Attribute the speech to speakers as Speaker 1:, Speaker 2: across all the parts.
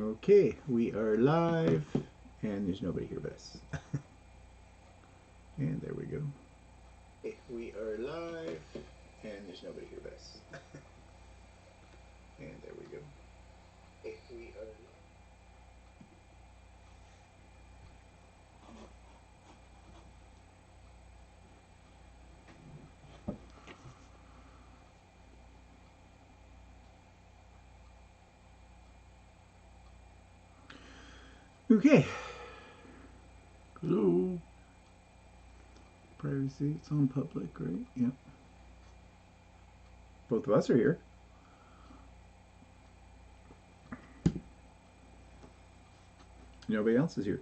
Speaker 1: Okay, we are live, and there's nobody here but us. And there we go. Okay, we are live, and there's nobody here but us. And there we go. Okay, we are live. Okay.
Speaker 2: Hello.
Speaker 1: Privacy, it's on public, right? Yep. Both of us are here. Nobody else is here.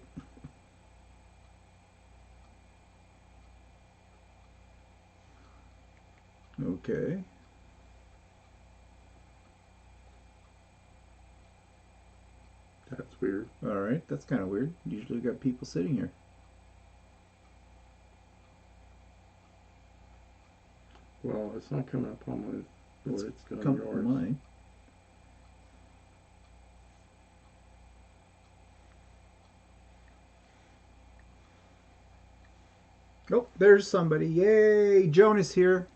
Speaker 1: Okay.
Speaker 2: That's weird.
Speaker 1: All right, that's kind of weird. Usually we got people sitting here.
Speaker 2: Well, it's not coming up on my.
Speaker 1: It's
Speaker 2: It's
Speaker 1: come
Speaker 2: on
Speaker 1: from
Speaker 2: yours.
Speaker 1: mine. Oh, there's somebody. Yay! Joan is here.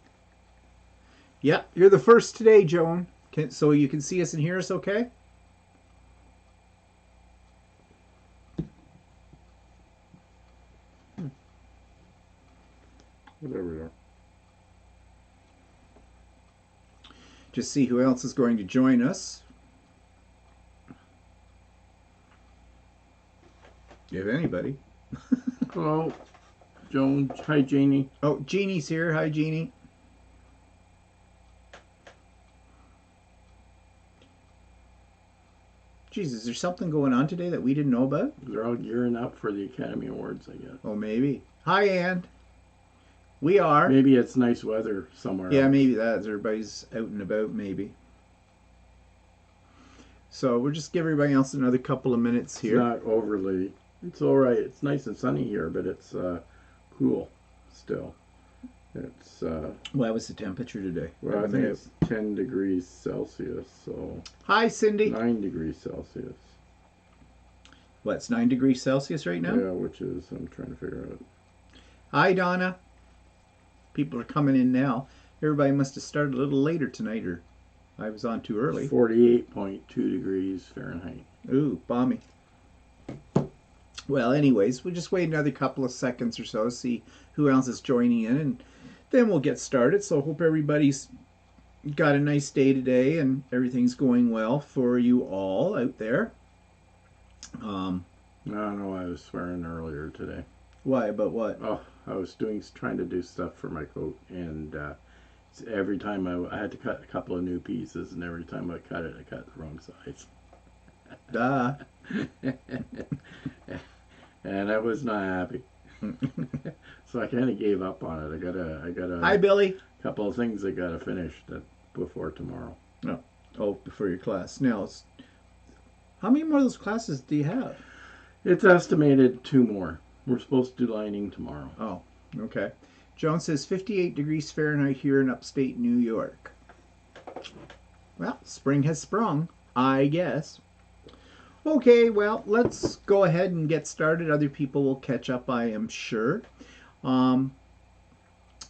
Speaker 1: Yep, you're the first today, Joan. So you can see us and hear us okay?
Speaker 2: There we are.
Speaker 1: Just see who else is going to join us. If anybody.
Speaker 2: Hello, Joan. Hi, Janie.
Speaker 1: Oh, Jeannie's here. Hi, Jeannie. Jeez, is there something going on today that we didn't know about?
Speaker 2: They're all gearing up for the Academy Awards, I guess.
Speaker 1: Oh, maybe. Hi, Ann. We are.
Speaker 2: Maybe it's nice weather somewhere
Speaker 1: Yeah,
Speaker 2: else.
Speaker 1: maybe that's everybody's out and about, maybe. So we'll just give everybody else another couple of minutes here.
Speaker 2: It's not overly. It's all right. It's nice and sunny here, but it's cool still. It's
Speaker 1: What was the temperature today?
Speaker 2: well, I think it's 10 degrees Celsius, so
Speaker 1: Hi, Cindy.
Speaker 2: 9 degrees Celsius.
Speaker 1: What's 9 degrees Celsius right now?
Speaker 2: Yeah, which is I'm trying to figure out.
Speaker 1: Hi, Donna. People are coming in now. Everybody must have started a little later tonight, or I was on too early.
Speaker 2: 48.2 degrees Fahrenheit.
Speaker 1: Ooh, balmy. Well, anyways, we'll just wait another couple of seconds or so, see who else is joining in, and then we'll get started. So hope everybody's got a nice day today and everything's going well for you all out there.
Speaker 2: No, I was swearing earlier today.
Speaker 1: Why? About what?
Speaker 2: Oh, I was trying to do stuff for my coat, and every time I had to cut a couple of new pieces, and every time I cut it, I cut the wrong size.
Speaker 1: Duh.
Speaker 2: And I was not happy. So I kind of gave up on it. I got a
Speaker 1: Hi, Billy.
Speaker 2: couple of things I got to finish before tomorrow.
Speaker 1: Oh, before your class. Now, how many more of those classes do you have?
Speaker 2: It's estimated 2 more. We're supposed to do lining tomorrow.
Speaker 1: Oh, okay. Joan says 58 degrees Fahrenheit here in upstate New York. Well, spring has sprung, I guess. Okay, well, let's go ahead and get started. Other people will catch up, I am sure.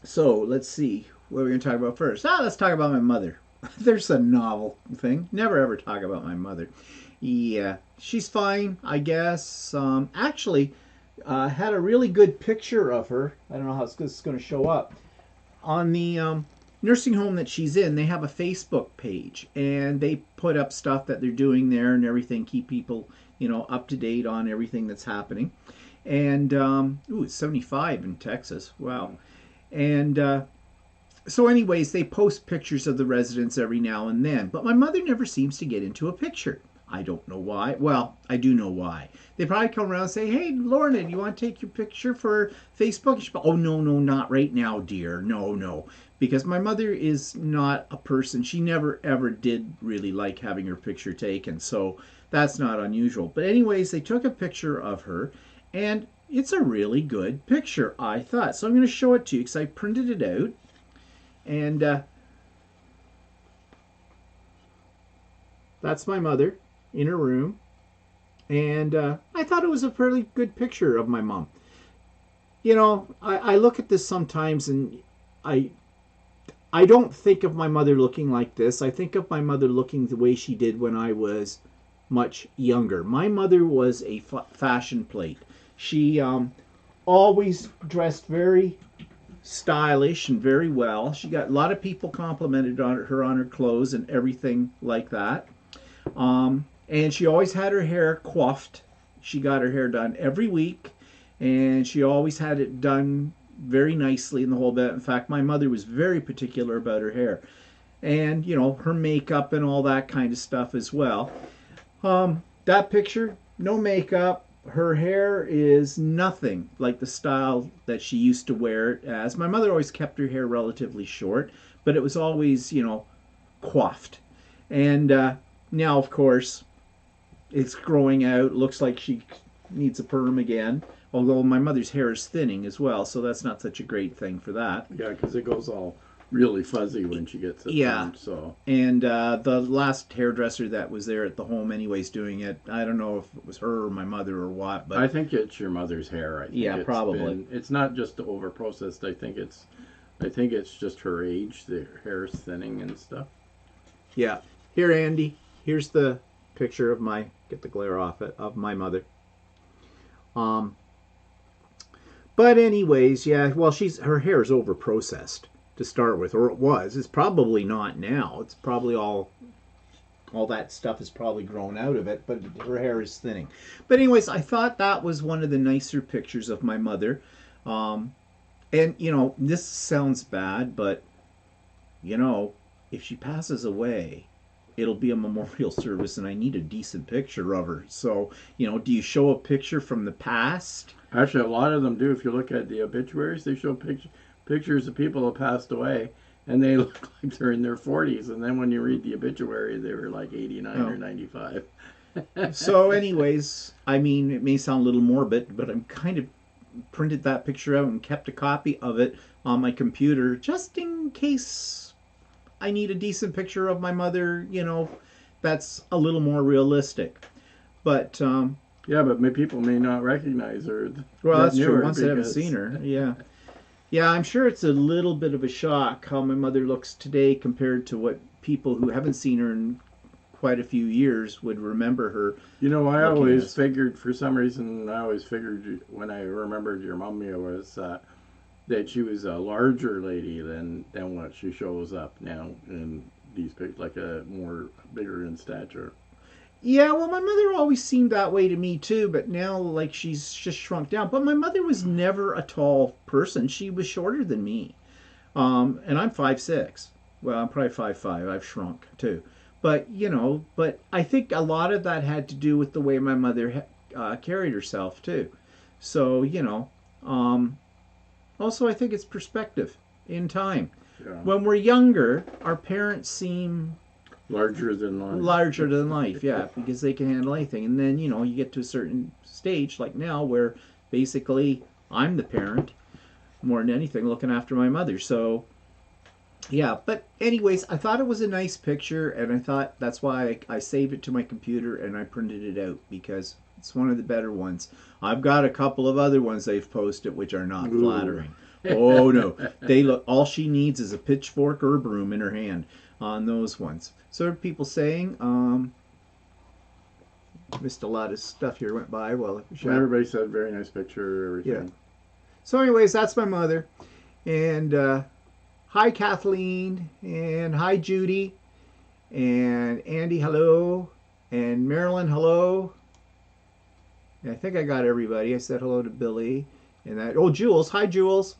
Speaker 1: So, let's see. What are we going to talk about first? Let's talk about my mother. There's a novel thing. Never ever talk about my mother. Yeah, she's fine, I guess. Actually, had a really good picture of her. I don't know how this is going to show up. On the nursing home that she's in, they have a Facebook page, and they put up stuff that they're doing there and everything, keep people, up to date on everything that's happening. And, it's 75 in Texas. Wow. And so anyways, they post pictures of the residents every now and then. But my mother never seems to get into a picture. I don't know why. Well, I do know why. They probably come around and say, "Hey, Lorna, do you want to take your picture for Facebook?" She, "Oh, no, not right now, dear. No." Because my mother is not a person. She never, ever did really like having her picture taken. So that's not unusual. But anyways, they took a picture of her. And it's a really good picture, I thought. So I'm going to show it to you because I printed it out. And that's my mother in her room. And I thought it was a pretty good picture of my mom. I look at this sometimes and I I don't think of my mother looking like this. I think of my mother looking the way she did when I was much younger. My mother was a fashion plate. She always dressed very stylish and very well. She got a lot of people complimented on her clothes and everything like that. And she always had her hair coiffed. She got her hair done every week, and she always had it done very nicely in the whole bit. In fact, my mother was very particular about her hair, and her makeup and all that kind of stuff as well. That picture, no makeup. Her hair is nothing like the style that she used to wear it as. My mother always kept her hair relatively short, but it was always, coiffed. And now, of course, it's growing out. Looks like she needs a perm again. Although my mother's hair is thinning as well, so that's not such a great thing for that.
Speaker 2: Yeah, because it goes all really fuzzy when she gets it.
Speaker 1: Yeah.
Speaker 2: Permed, so.
Speaker 1: And the last hairdresser that was there at the home, anyways, doing it, I don't know if it was her or my mother or what, but
Speaker 2: I think it's your mother's hair. I think
Speaker 1: yeah, probably.
Speaker 2: It's not just over processed. I think it's just her age. The hair's thinning and stuff.
Speaker 1: Yeah. Here, Andy. Here's the picture of get the glare off it, of my mother. But anyways, yeah, well, her hair is over processed to start with, or it was. It's probably not now. It's probably all that stuff is probably grown out of it, but her hair is thinning. But anyways, I thought that was one of the nicer pictures of my mother. And this sounds bad, but if she passes away, it'll be a memorial service, and I need a decent picture of her. So, do you show a picture from the past?
Speaker 2: Actually, a lot of them do. If you look at the obituaries, they show pictures of people who passed away, and they look like they're in their 40s. And then when you read the obituary, they were like 89 or 95.
Speaker 1: So, anyways, I mean, it may sound a little morbid, but I'm kind of printed that picture out and kept a copy of it on my computer just in case I need a decent picture of my mother, that's a little more realistic. But
Speaker 2: yeah, but people may not recognize her.
Speaker 1: Well, that's true. Once they haven't seen her, yeah. Yeah, I'm sure it's a little bit of a shock how my mother looks today compared to what people who haven't seen her in quite a few years would remember her.
Speaker 2: I always figured, for some reason, when I remembered your mummy was that she was a larger lady than what she shows up now in these pictures, like a more bigger in stature.
Speaker 1: Yeah, well, my mother always seemed that way to me too, but now, like, she's just shrunk down. But my mother was never a tall person. She was shorter than me. And I'm 5'6". Well, I'm probably 5'5". I've shrunk too. But, but I think a lot of that had to do with the way my mother carried herself too. So, also I think it's perspective in time.
Speaker 2: Yeah.
Speaker 1: When we're younger, our parents seem
Speaker 2: larger than life.
Speaker 1: Larger than life, yeah, because they can handle anything. And then, you get to a certain stage, like now, where basically I'm the parent more than anything, looking after my mother. So, yeah. But anyways, I thought it was a nice picture, and I thought that's why I saved it to my computer and I printed it out, because it's one of the better ones. I've got a couple of other ones they've posted which are not flattering. Oh no, they look. All she needs is a pitchfork or a broom in her hand on those ones. So are people saying, missed a lot of stuff here, went by. Well,
Speaker 2: everybody said very nice picture, everything.
Speaker 1: Yeah. So anyways, that's my mother. And hi Kathleen, and hi Judy, and Andy, hello, and Marilyn, hello. And I think I got everybody. I said hello to Billy, and that. Oh, Jules, hi Jules.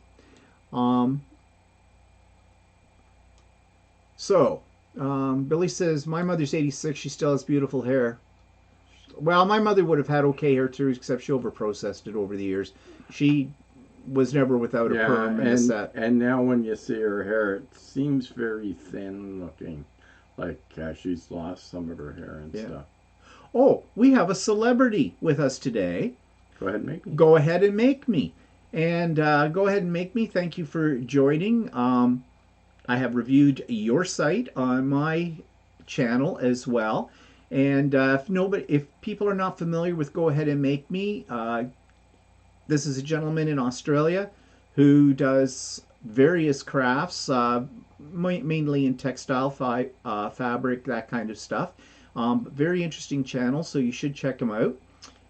Speaker 1: Billy says, my mother's 86. She still has beautiful hair. Well, my mother would have had okay hair too, except she overprocessed it over the years. She was never without a perm and a set.
Speaker 2: And now when you see her hair, it seems very thin looking. Like she's lost some of her hair and stuff.
Speaker 1: Oh, we have a celebrity with us today.
Speaker 2: Go ahead and make me.
Speaker 1: Go ahead and make me. And go ahead and make me. Thank you for joining. I have reviewed your site on my channel as well. And if people are not familiar with Go Ahead and Make Me, this is a gentleman in Australia who does various crafts, mainly in textile, fabric, that kind of stuff. Very interesting channel, so you should check him out.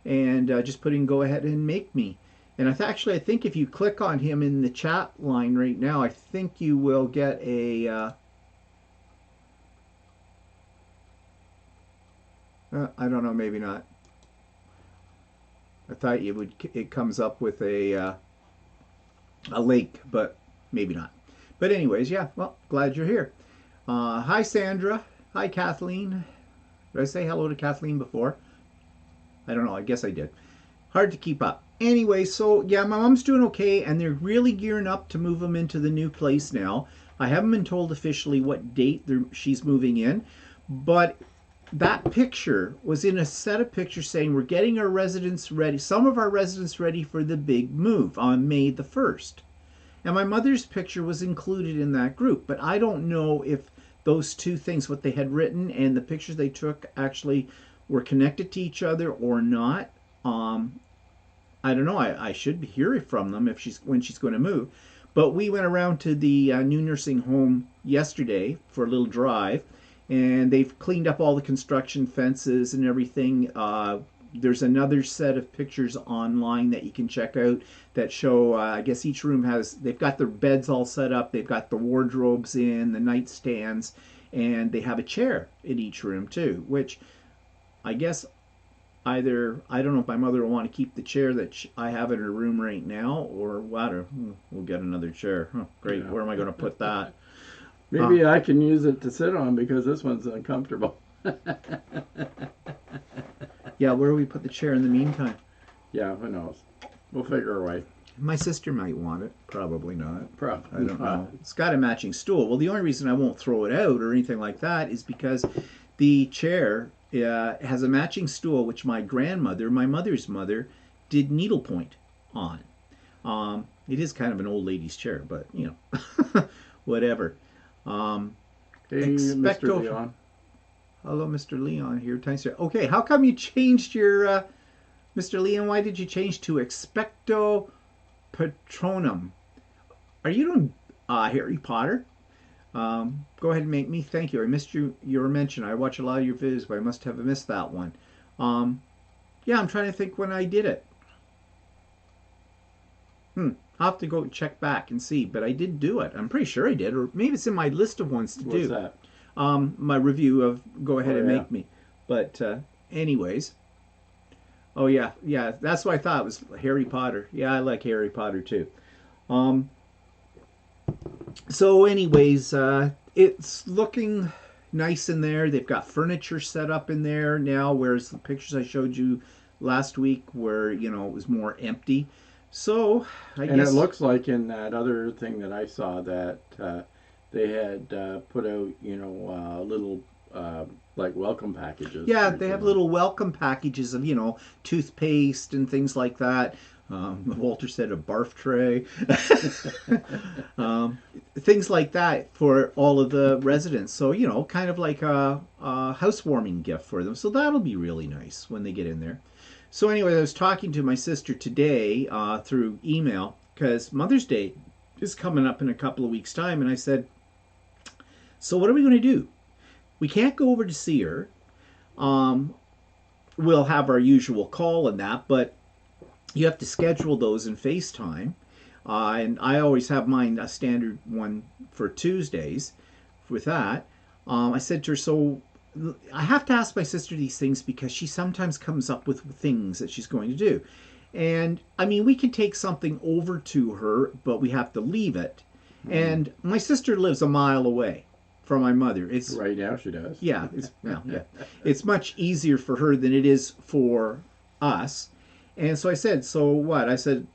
Speaker 1: And just put in Go Ahead and Make Me. And I think if you click on him in the chat line right now, I think you will get a. I don't know, maybe not. I thought you would. It comes up with a link, but maybe not. But anyways, yeah. Well, glad you're here. Hi, Sandra. Hi, Kathleen. Did I say hello to Kathleen before? I don't know. I guess I did. Hard to keep up. Anyway, so yeah, my mom's doing okay, and they're really gearing up to move them into the new place now. I haven't been told officially what date she's moving in, but that picture was in a set of pictures saying we're getting our residents ready, some of our residents ready for the big move on May the 1st. And my mother's picture was included in that group, but I don't know if those two things, what they had written and the pictures they took, actually were connected to each other or not. I don't know. I should hear from them when she's going to move. But we went around to the new nursing home yesterday for a little drive, and they've cleaned up all the construction fences and everything. There's another set of pictures online that you can check out that show, I guess each room they've got their beds all set up, they've got the wardrobes in, the nightstands, and they have a chair in each room too, which I guess I don't know if my mother will want to keep the chair that I have in her room right now, or what, or we'll get another chair. Oh, great. Yeah. Where am I going to put that?
Speaker 2: Maybe I can use it to sit on because this one's uncomfortable.
Speaker 1: Yeah, where do we put the chair in the meantime?
Speaker 2: Yeah, who knows? We'll figure a way.
Speaker 1: My sister might want it. Probably not.
Speaker 2: Probably
Speaker 1: I don't know. It's got a matching stool. Well, the only reason I won't throw it out or anything like that is because the chair has a matching stool, which my mother's mother, did needlepoint on. It is kind of an old lady's chair, but, whatever.
Speaker 2: Hey, Mr. Leon.
Speaker 1: Hello, Mr. Leon here. Okay, how come you changed your, Mr. Leon, why did you change to Expecto Patronum? Are you doing Harry Potter? Go ahead and make me. Thank you. I missed your mention. I watch a lot of your videos, but I must have missed that one. Yeah, I'm trying to think when I did it. I'll have to go check back and see, but I did do it. I'm pretty sure I did, or maybe it's in my list of ones to do.
Speaker 2: What's that?
Speaker 1: My review of Go Ahead and Make Me. But anyways. Oh yeah, that's what I thought. It was Harry Potter. Yeah, I like Harry Potter too. So anyways, it's looking nice in there. They've got furniture set up in there now, whereas the pictures I showed you last week where, it was more empty. So I guess...
Speaker 2: And it looks like in that other thing that I saw that they had put out, little like welcome packages.
Speaker 1: Yeah, they have little welcome packages of, toothpaste and things like that. Walter said a barf tray. Things like that for all of the residents. So, kind of like a housewarming gift for them. So that'll be really nice when they get in there. So anyway, I was talking to my sister today through email because Mother's Day is coming up in a couple of weeks' time. And I said, so what are we going to do? We can't go over to see her. We'll have our usual call and that, but you have to schedule those in FaceTime. And I always have mine a standard one for Tuesdays with that. I said to her, so I have to ask my sister these things because she sometimes comes up with things that she's going to do. And I mean, we can take something over to her, but we have to leave it. And my sister lives a mile away from my mother. It's
Speaker 2: right now she does.
Speaker 1: Yeah, it's much easier for her than it is for us. And so I said, so what? I said,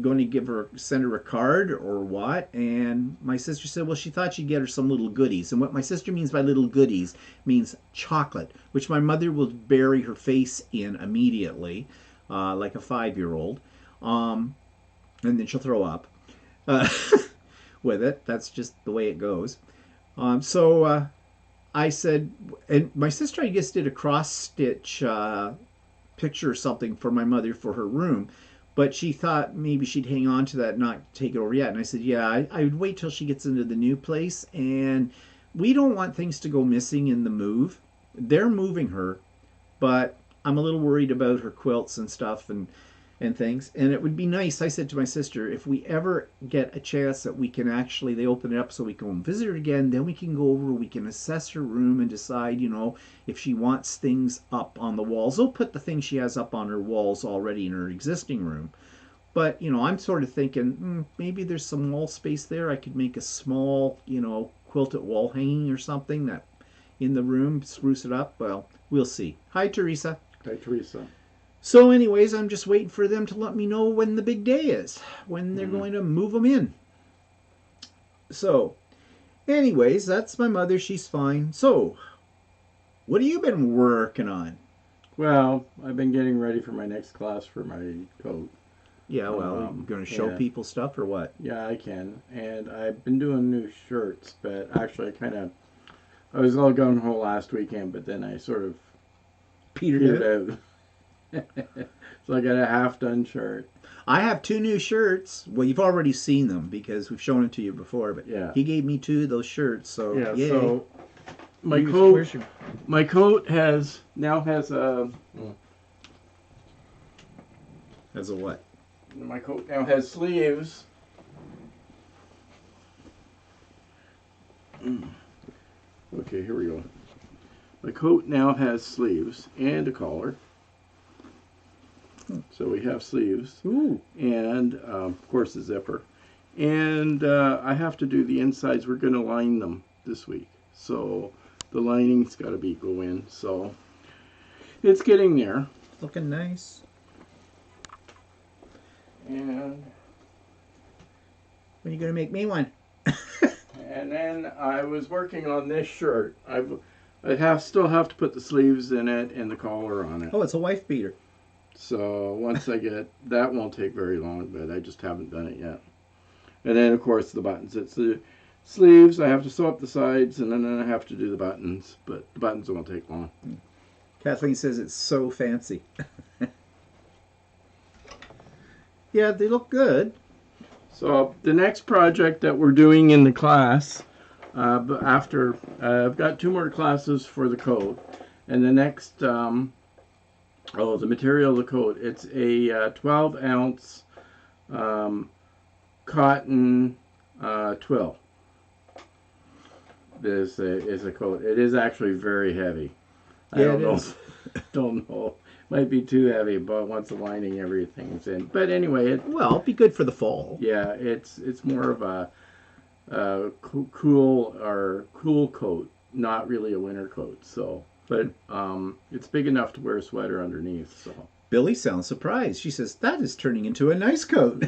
Speaker 1: going to send her a card or what? And my sister said, well, she thought she'd get her some little goodies. And what my sister means by little goodies means chocolate, which my mother will bury her face in immediately, like a 5-year-old. And then she'll throw up with it. That's just the way it goes. So I said, and my sister, I guess, did a cross stitch picture or something for my mother for her room, but she thought maybe she'd hang on to that, not take it over yet. And I said, yeah, I would wait till she gets into the new place, and we don't want things to go missing in the move. They're moving her, but I'm a little worried about her quilts and stuff and things. And it would be nice, I said to my sister, if we ever get a chance that we can actually, they open it up so we can visit her again, then we can go over, we can assess her room and decide, if she wants things up on the walls. They'll put the things she has up on her walls already in her existing room. But, I'm sort of thinking, maybe there's some wall space there. I could make a small, quilted wall hanging or something that in the room, spruce it up. Well, we'll see. Hi, Teresa.
Speaker 2: Hi, Teresa.
Speaker 1: So, anyways, I'm just waiting for them to let me know when the big day is, when they're going to move them in. So, anyways, that's my mother. She's fine. So, what have you been working on?
Speaker 2: Well, I've been getting ready for my next class for my coat.
Speaker 1: Yeah, well, you're going to show people stuff or what?
Speaker 2: Yeah, I can. And I've been doing new shirts, but actually I was all gung-ho last weekend, but then I sort of petered out. So I got a half-done shirt.
Speaker 1: I have 2 new shirts. Well, you've already seen them because we've shown them to you before, but
Speaker 2: yeah,
Speaker 1: he gave me 2 of those shirts, so yay.
Speaker 2: So my coat now has a...
Speaker 1: As a what?
Speaker 2: My coat now has sleeves. Okay, here we go. My coat now has sleeves and a collar. So we have sleeves.
Speaker 1: Ooh.
Speaker 2: And, of course, a zipper. And I have to do the insides. We're going to line them this week. So the lining's got to go in. So it's getting there.
Speaker 1: Looking nice.
Speaker 2: And
Speaker 1: when are you going to make me one?
Speaker 2: And then I was working on this shirt. Still have to put the sleeves in it and the collar on it.
Speaker 1: Oh, it's a wife beater.
Speaker 2: So once I get that, won't take very long, but I just haven't done it yet. And then of course the buttons. It's the sleeves. I have to sew up the sides, and then I have to do the buttons. But the buttons won't take long.
Speaker 1: Kathleen says it's so fancy. Yeah, they look good.
Speaker 2: So the next project that we're doing in the class, but after I've got 2 more classes for the coat, and the next, the material of the coat, it's a 12-ounce cotton twill. This is a coat. It is actually very heavy. I don't know. Don't know. Might be too heavy, but once the lining, everything's in. But anyway,
Speaker 1: it'd be good for the fall.
Speaker 2: Yeah, it's more of a cool coat, not really a winter coat. So, but it's big enough to wear a sweater underneath. So
Speaker 1: Billy sounds surprised. She says that is turning into a nice coat.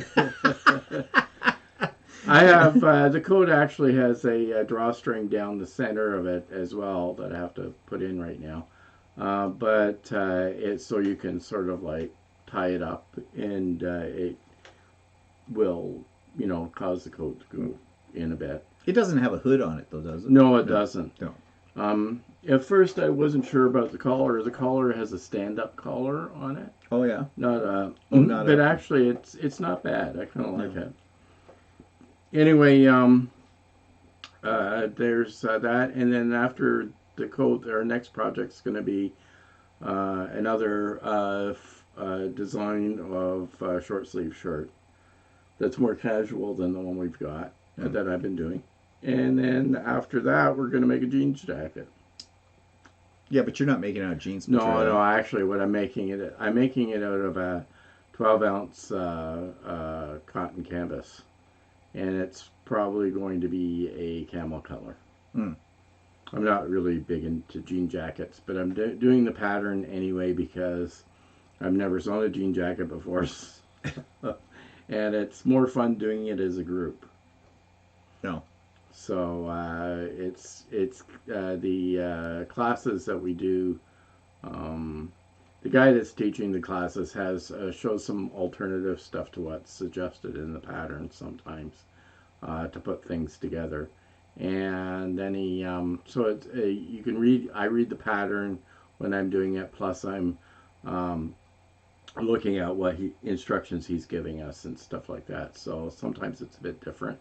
Speaker 2: I have the coat actually has a drawstring down the center of it as well that I have to put in right now. But it's so you can sort of like tie it up, and it will, cause the coat to go in a bit.
Speaker 1: It doesn't have a hood on it, though, does it?
Speaker 2: No, it doesn't.
Speaker 1: No.
Speaker 2: At first, I wasn't sure about the collar. The collar has a stand-up collar on it.
Speaker 1: Oh yeah.
Speaker 2: But actually, it's not bad. I kind of like it. Anyway, there's that, and then after the coat, our next project's going to be another design of a short sleeve shirt that's more casual than the one we've got that I've been doing. And then after that, we're going to make a jeans jacket.
Speaker 1: Yeah, but you're not making it out of jeans
Speaker 2: material. No, actually, what I'm making it out of a 12-ounce cotton canvas, and it's probably going to be a camel color. I'm not really big into jean jackets, but I'm doing the pattern anyway because I've never sewn a jean jacket before, and it's more fun doing it as a group.
Speaker 1: No.
Speaker 2: So it's the classes that we do. The guy that's teaching the classes shows some alternative stuff to what's suggested in the pattern sometimes to put things together. and then he so it's you can read. I read the pattern when I'm doing it. Plus, I'm um, looking at what instructions he's giving us and stuff like that. So sometimes it's a bit different.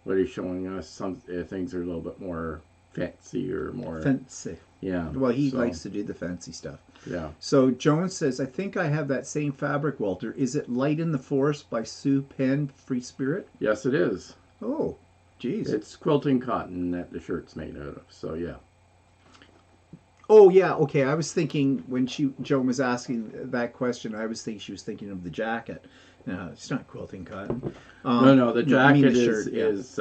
Speaker 2: What he's showing us, some things are a little bit more fancy or more
Speaker 1: Fancy.
Speaker 2: yeah.
Speaker 1: Well, he
Speaker 2: So
Speaker 1: likes to do the fancy stuff.
Speaker 2: yeah.
Speaker 1: So Jones says, I think I have that same fabric, Walter. Is it Light in the Forest by Sue Penn, Free Spirit?
Speaker 2: Yes, it is.
Speaker 1: Oh, geez.
Speaker 2: It's quilting cotton that the shirt's made out of. So yeah.
Speaker 1: Oh, yeah. Okay. I was thinking when Joan was asking that question, I was thinking she was thinking of the jacket. No, it's not quilting cotton.
Speaker 2: No. The
Speaker 1: I mean
Speaker 2: jacket
Speaker 1: the shirt,
Speaker 2: is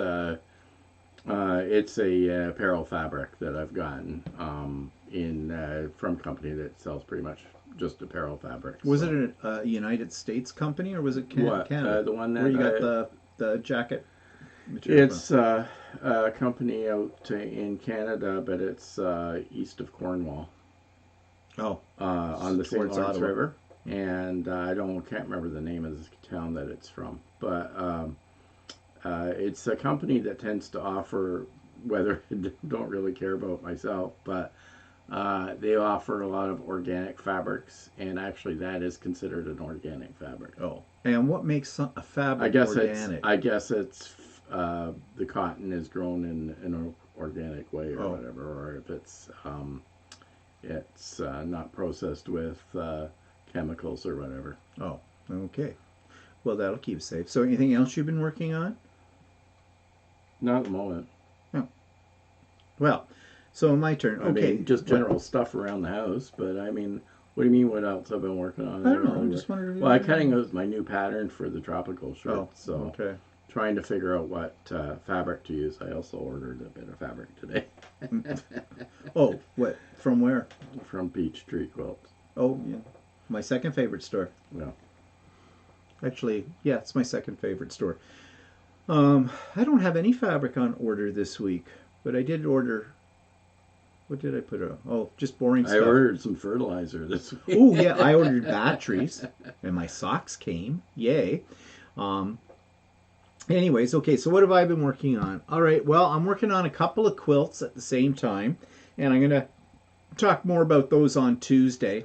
Speaker 2: it's a apparel fabric that I've gotten in from a company that sells pretty much just apparel fabric.
Speaker 1: Was
Speaker 2: so.
Speaker 1: it a United States company or was it
Speaker 2: What?
Speaker 1: Canada?
Speaker 2: The one that
Speaker 1: where you got the jacket material
Speaker 2: it's a company out in Canada, but it's east of Cornwall.
Speaker 1: Oh,
Speaker 2: On the St.
Speaker 1: towards
Speaker 2: Lawrence
Speaker 1: Ottawa.
Speaker 2: River, and I can't remember the name of the town that it's from, but it's a company that tends to offer, whether I don't really care about myself, but they offer a lot of organic fabrics, and actually that is considered an organic fabric.
Speaker 1: Oh, and what makes a fabric organic?
Speaker 2: I guess it's the cotton is grown in an organic way or whatever, or if it's not processed with chemicals or whatever.
Speaker 1: Oh, okay. Well, that'll keep safe. So, anything else you've been working on?
Speaker 2: Not at the moment.
Speaker 1: No. Well, so my turn.
Speaker 2: I
Speaker 1: Okay.
Speaker 2: mean, just general stuff around the house, but I mean, what do you mean? What else I've been working on?
Speaker 1: I don't know. I'm just wondering.
Speaker 2: Well, I'm cutting out my new pattern for the tropical shirt,
Speaker 1: Oh,
Speaker 2: so
Speaker 1: okay.
Speaker 2: trying to figure out what fabric to use. I also ordered a bit of fabric today.
Speaker 1: Oh, what? From where?
Speaker 2: From Beach Tree Quilts.
Speaker 1: Oh, yeah. My second favorite store.
Speaker 2: Yeah.
Speaker 1: Actually, yeah, it's my second favorite store. I don't have any fabric on order this week, but I did order. What did I put on? Oh, just boring
Speaker 2: I
Speaker 1: stuff.
Speaker 2: ordered some fertilizer this week.
Speaker 1: Oh, yeah, I ordered batteries, and my socks came. Yay. Anyways, okay, so what have I been working on? All right, well, I'm working on a couple of quilts at the same time, and I'm going to talk more about those on Tuesday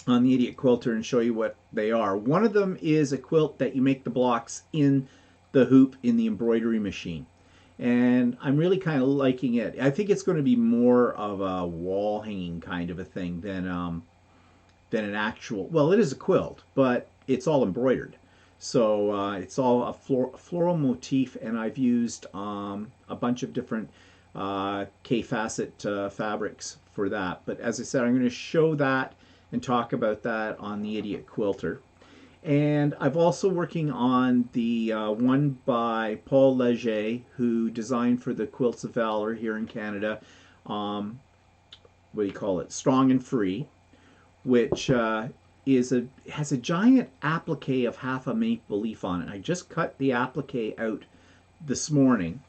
Speaker 1: on the Idiot Quilter and show you what they are. One of them is a quilt that you make the blocks in the hoop in the embroidery machine. And I'm really kind of liking it. I think it's going to be more of a wall hanging kind of a thing than an actual. Well, it is a quilt, but it's all embroidered. So it's all a floral motif, and I've used a bunch of different K-facet fabrics for that. But as I said, I'm going to show that and talk about that on the Idiot Quilter. And I've also working on the one by Paul Leger, who designed for the Quilts of Valor here in Canada. What do you call it? Strong and Free, which has a giant applique of half a maple leaf on it. I just cut the applique out this morning.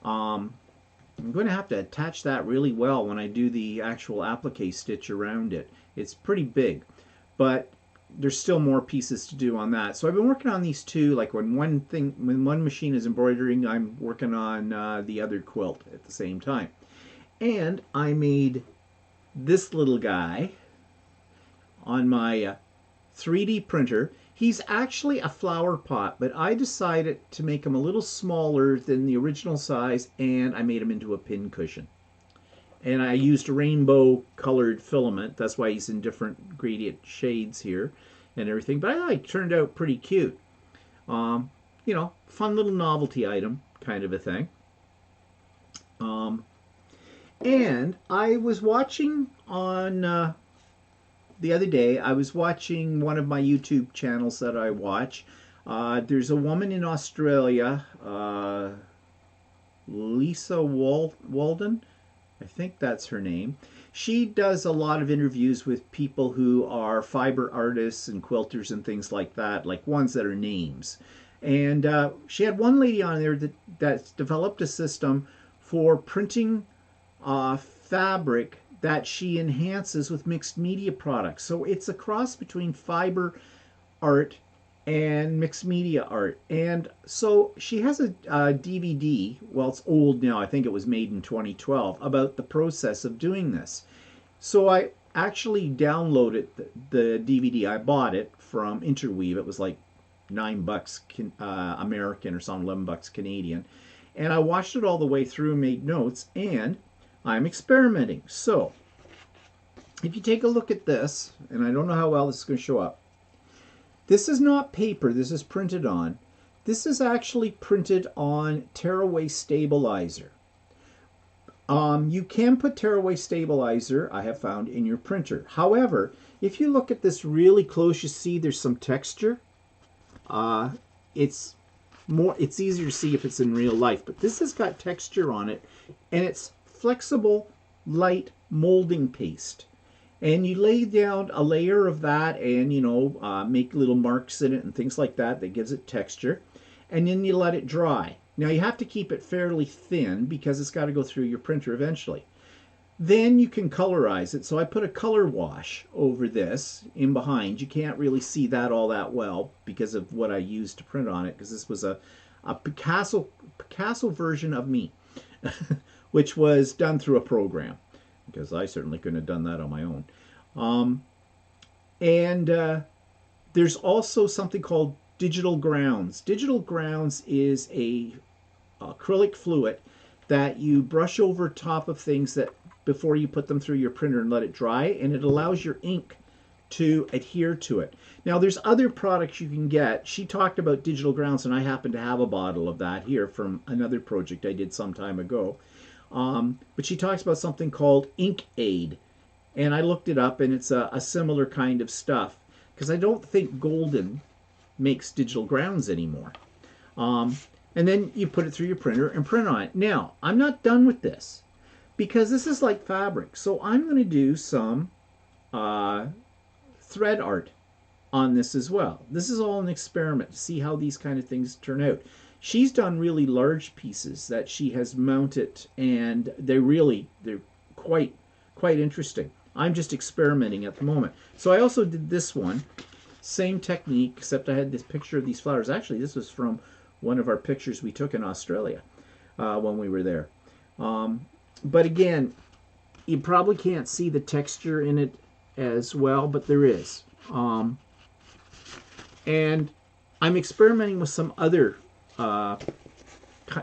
Speaker 1: I'm going to have to attach that really well when I do the actual applique stitch around it. It's pretty big, but there's still more pieces to do on that. So I've been working on these two. Like when one machine is embroidering, I'm working on the other quilt at the same time. And I made this little guy on my 3D printer. He's actually a flower pot, but I decided to make him a little smaller than the original size, and I made him into a pin cushion. And I used rainbow colored filament. That's why he's in different gradient shades here and everything. But I like turned out pretty cute. You know, fun little novelty item kind of a thing. And I was watching on the other day, I was watching one of my YouTube channels that I watch. There's a woman in Australia, Lisa Walden. I think that's her name. She does a lot of interviews with people who are fiber artists and quilters and things like that, like ones that are names. And she had one lady on there that's developed a system for printing fabric that she enhances with mixed media products. So it's a cross between fiber art and mixed media art. And so she has a DVD, well, it's old now, I think it was made in 2012, about the process of doing this. So I actually downloaded the DVD. I bought it from Interweave. It was like $9 American or some $11 Canadian. And I watched it all the way through, made notes, and I'm experimenting. So if you take a look at this, and I don't know how well this is going to show up, this is not paper, this is printed on. This is actually printed on tearaway stabilizer. You can put tearaway stabilizer, I have found, in your printer. However, if you look at this really close, you see there's some texture. It's easier to see if it's in real life, but this has got texture on it, and it's flexible, light molding paste. And you lay down a layer of that and, make little marks in it and things like that that gives it texture. And then you let it dry. Now you have to keep it fairly thin because it's got to go through your printer eventually. Then you can colorize it. So I put a color wash over this in behind. You can't really see that all that well because of what I used to print on it, because this was a Picasso version of me, which was done through a program, because I certainly couldn't have done that on my own. There's also something called digital grounds. Digital grounds is a acrylic fluid that you brush over top of things that before you put them through your printer and let it dry, and it allows your ink to adhere to it. Now there's other products you can get. She talked about digital grounds, and I happen to have a bottle of that here from another project I did some time ago. But she talks about something called Ink Aid, and I looked it up, and it's a similar kind of stuff, because I don't think Golden makes digital grounds anymore. And then you put it through your printer and print on it. Now, I'm not done with this, because this is like fabric, so I'm going to do some thread art on this as well. This is all an experiment to see how these kind of things turn out. She's done really large pieces that she has mounted, and they're quite interesting. I'm just experimenting at the moment. So I also did this one, same technique, except I had this picture of these flowers. Actually, this was from one of our pictures we took in Australia when we were there. But again, you probably can't see the texture in it as well, but there is. And I'm experimenting with some other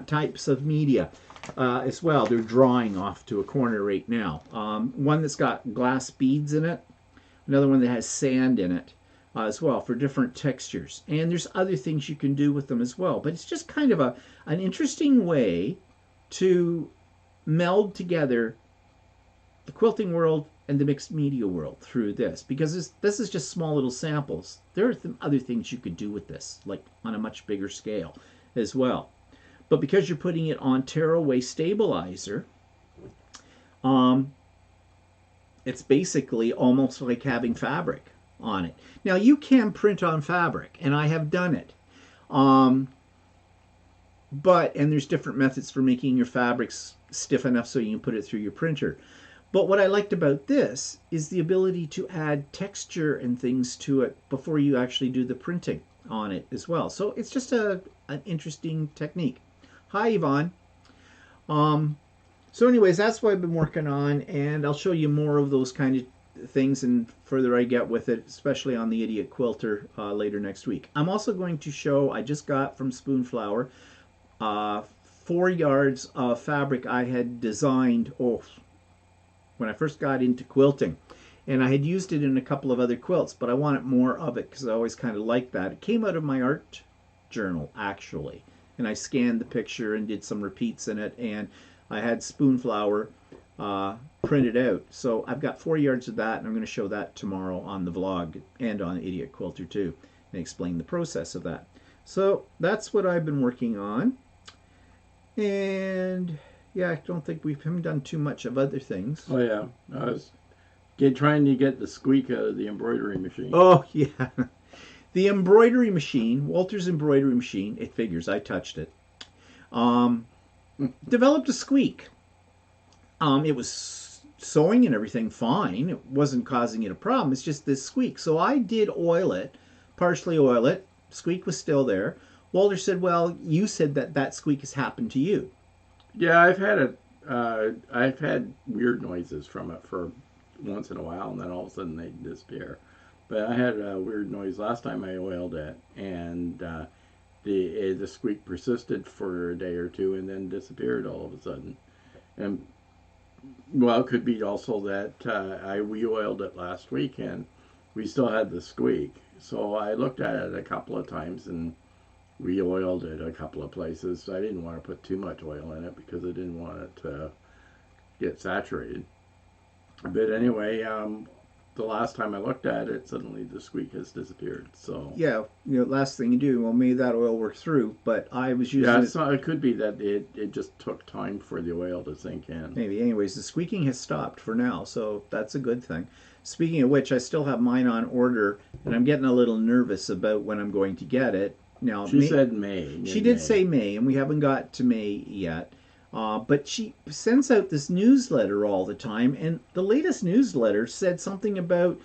Speaker 1: types of media as well. They're drawing off to a corner right now. One that's got glass beads in it, another one that has sand in it as well, for different textures. And there's other things you can do with them as well. But it's just kind of an interesting way to meld together the quilting world and the mixed media world through this, because this is just small little samples. There are other things you could do with this, like on a much bigger scale as well. But because you're putting it on tearaway stabilizer, it's basically almost like having fabric on it. Now you can print on fabric, and I have done it. And there's different methods for making your fabrics stiff enough so you can put it through your printer. But what I liked about this is the ability to add texture and things to it before you actually do the printing on it as well. So it's just an interesting technique. Hi, Yvonne. So anyways, that's what I've been working on, and I'll show you more of those kind of things and further I get with it, especially on the Idiot Quilter later next week. I'm also going to show, I just got from Spoonflower, 4 yards of fabric I had designed when I first got into quilting. And I had used it in a couple of other quilts, but I wanted more of it because I always kind of liked that. It came out of my art journal, actually. And I scanned the picture and did some repeats in it, and I had Spoonflower printed out. So I've got 4 yards of that, and I'm going to show that tomorrow on the vlog and on Idiot Quilter too, and explain the process of that. So that's what I've been working on. And yeah, I don't think we haven't done too much of other things.
Speaker 2: Oh yeah, I was trying to get the squeak out of the embroidery machine.
Speaker 1: Oh yeah, the embroidery machine, Walter's embroidery machine. It figures I touched it. Developed a squeak. It was sewing and everything fine. It wasn't causing it a problem. It's just this squeak. So I did oil it, partially oil it, Squeak was still there. Walter said, well, you said that that squeak has happened to you.
Speaker 2: Yeah, I've had weird noises from it for once in a while, and then all of a sudden they disappear. But I had a weird noise last time I oiled it, and the squeak persisted for a day or two, and then disappeared all of a sudden. And well, it could be also that we oiled it last week, and we still had the squeak. So I looked at it a couple of times and re-oiled it a couple of places. I didn't want to put too much oil in it because I didn't want it to get saturated. But anyway, the last time I looked at it, suddenly the squeak has disappeared. So
Speaker 1: Yeah, last thing you do, well, maybe that oil worked through, but I was using
Speaker 2: yeah,
Speaker 1: it.
Speaker 2: it could be that it just took time for the oil to sink in.
Speaker 1: Maybe. Anyways, the squeaking has stopped for now, so that's a good thing. Speaking of which, I still have mine on order, and I'm getting a little nervous about when I'm going to get it. Now,
Speaker 2: She said May.
Speaker 1: she did say May, and we haven't got to May yet. But she sends out this newsletter all the time, and the latest newsletter said something about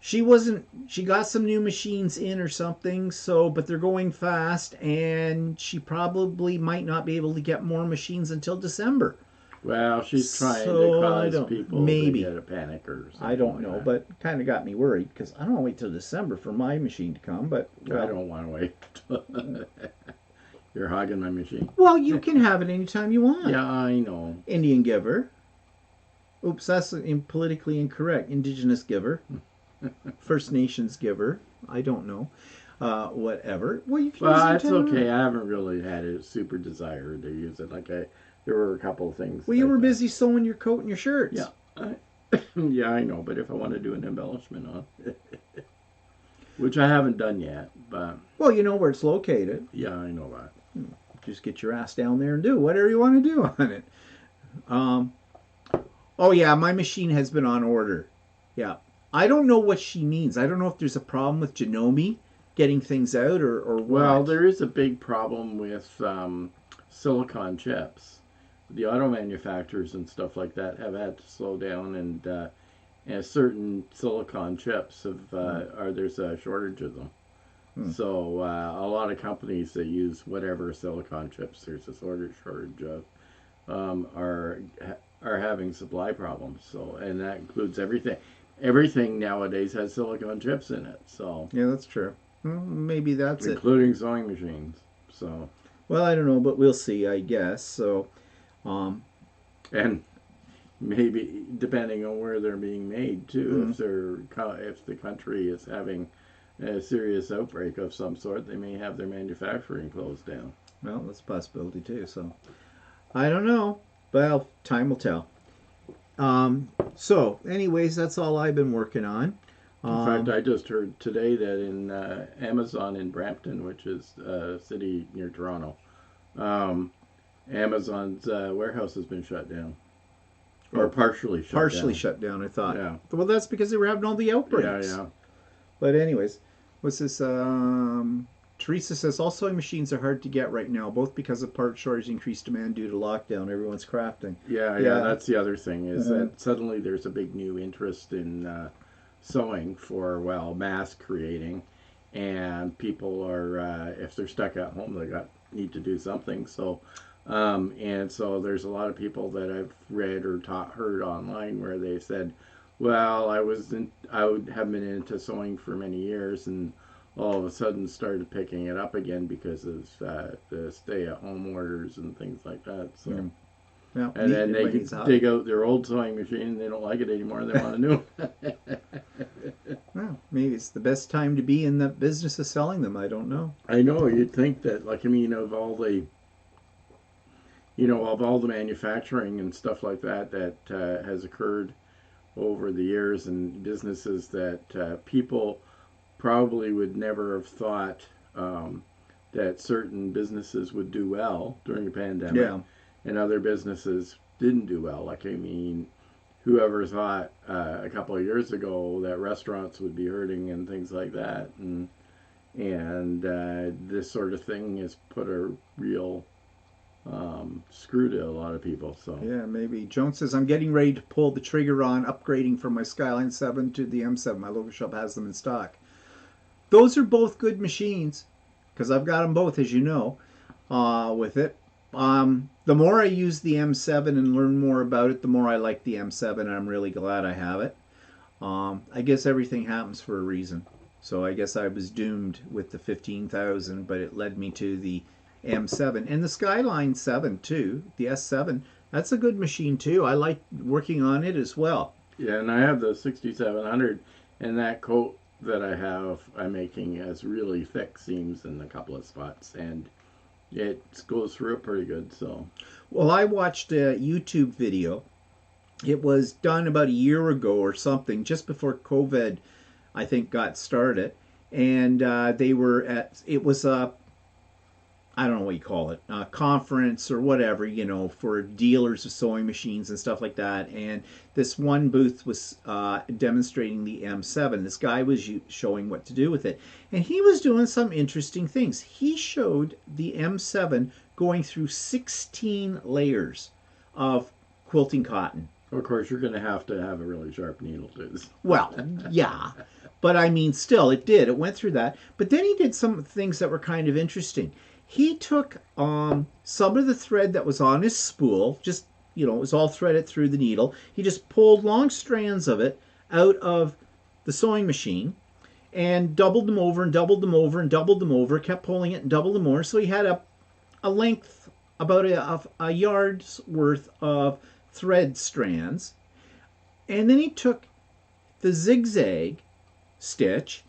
Speaker 1: she got some new machines in or something, so but they're going fast, and she probably might not be able to get more machines until December.
Speaker 2: Well, she's trying
Speaker 1: So,
Speaker 2: to
Speaker 1: I
Speaker 2: cause
Speaker 1: don't-
Speaker 2: people
Speaker 1: maybe.
Speaker 2: to get a panic or something.
Speaker 1: I don't
Speaker 2: like
Speaker 1: know,
Speaker 2: that.
Speaker 1: but kind of got me worried because I don't want to wait till December for my machine to come. But
Speaker 2: I don't want to wait. You're hogging my machine.
Speaker 1: well, you can have it anytime you want.
Speaker 2: Yeah, I know.
Speaker 1: Indian giver. Oops, that's politically incorrect. Indigenous giver. First Nations giver. I don't know. Whatever. Well, you can use
Speaker 2: Well,
Speaker 1: it
Speaker 2: it's
Speaker 1: anytime you
Speaker 2: okay.
Speaker 1: want.
Speaker 2: I haven't really had a super desire to use it. There were a couple of things.
Speaker 1: Well, you
Speaker 2: like
Speaker 1: were
Speaker 2: that.
Speaker 1: busy sewing your coat and your shirts.
Speaker 2: Yeah. Yeah, I know. But if I want to do an embellishment on it, which I haven't done yet, but
Speaker 1: Well, you know where it's located.
Speaker 2: yeah, I know that.
Speaker 1: Just get your ass down there and do whatever you want to do on it. Oh yeah, my machine has been on order. Yeah. I don't know what she means. I don't know if there's a problem with Janome getting things out or what.
Speaker 2: Well, there is a big problem with silicon chips. The auto manufacturers and stuff like that have had to slow down, and certain silicon chips there's a shortage of them. So a lot of companies that use whatever silicon chips there's a shortage of are having supply problems. So, and that includes everything. Everything nowadays has silicon chips in it. So
Speaker 1: Yeah, that's true. Well, maybe that's it.
Speaker 2: including sewing machines. So
Speaker 1: Well, I don't know, but we'll see, I guess. So,
Speaker 2: and maybe depending on where they're being made too. If the country is having a serious outbreak of some sort, they may have their manufacturing closed down.
Speaker 1: well, that's a possibility too. So, I don't know. Well, time will tell. So, anyways, that's all I've been working on.
Speaker 2: In fact, I just heard today that in Amazon in Brampton, which is a city near Toronto, Amazon's warehouse has been shut down. Or partially shut down.
Speaker 1: Partially shut down, I thought.
Speaker 2: Yeah.
Speaker 1: Well, that's because they were having all the outbreaks.
Speaker 2: Yeah.
Speaker 1: But anyways, what's this? Teresa says all sewing machines are hard to get right now, both because of part shortage, increased demand due to lockdown. Everyone's crafting.
Speaker 2: Yeah. That's the other thing is that suddenly there's a big new interest in sewing for mass creating, and people are if they're stuck at home, they need to do something. So, and so there's a lot of people that I've read or heard online where they said, well, I would have been into sewing for many years, and all of a sudden started picking it up again because of the stay-at-home orders and things like that. So,
Speaker 1: Yeah,
Speaker 2: and then they can dig out their old sewing machine and they don't like it anymore and they want a new one.
Speaker 1: Well, maybe it's the best time to be in the business of selling them. I don't know.
Speaker 2: I know, you'd think that, of all the, of all the manufacturing and stuff like that has occurred over the years, and businesses that people probably would never have thought that certain businesses would do well during a pandemic.
Speaker 1: Yeah.
Speaker 2: And other businesses didn't do well. Whoever thought a couple of years ago that restaurants would be hurting and things like that, and this sort of thing has put a real screw to a lot of people. So
Speaker 1: Yeah, maybe. Joan says, I'm getting ready to pull the trigger on upgrading from my Skyline 7 to the M7. My local shop has them in stock. those are both good machines because I've got them both, as you know, with it. The more I use the M7 and learn more about it, the more I like the M7. I'm really glad I have it. I guess everything happens for a reason. So I guess I was doomed with the 15,000, but it led me to the M7 and the Skyline 7 too. The S7, that's a good machine too. I like working on it as well.
Speaker 2: Yeah, and I have the 6700, and that coat that I have, I'm making has really thick seams in a couple of spots, and it goes through it pretty good. So,
Speaker 1: Well, I watched a YouTube video. It was done about a year ago or something, just before COVID, I think, got started. And they were at, it was a, I don't know what you call it, a conference or whatever, for dealers of sewing machines and stuff like that. And this one booth was demonstrating the M7. This guy was showing what to do with it. And he was doing some interesting things. He showed the M7 going through 16 layers of quilting cotton.
Speaker 2: of course, you're going to have a really sharp needle too.
Speaker 1: Well, yeah. But I mean, still, it did. It went through that. But then he did some things that were kind of interesting. He took some of the thread that was on his spool, just, it was all threaded through the needle. He just pulled long strands of it out of the sewing machine and doubled them over and doubled them over and doubled them over, kept pulling it and doubled them over. So he had a length, about a yard's worth of thread strands. And then he took the zigzag stitch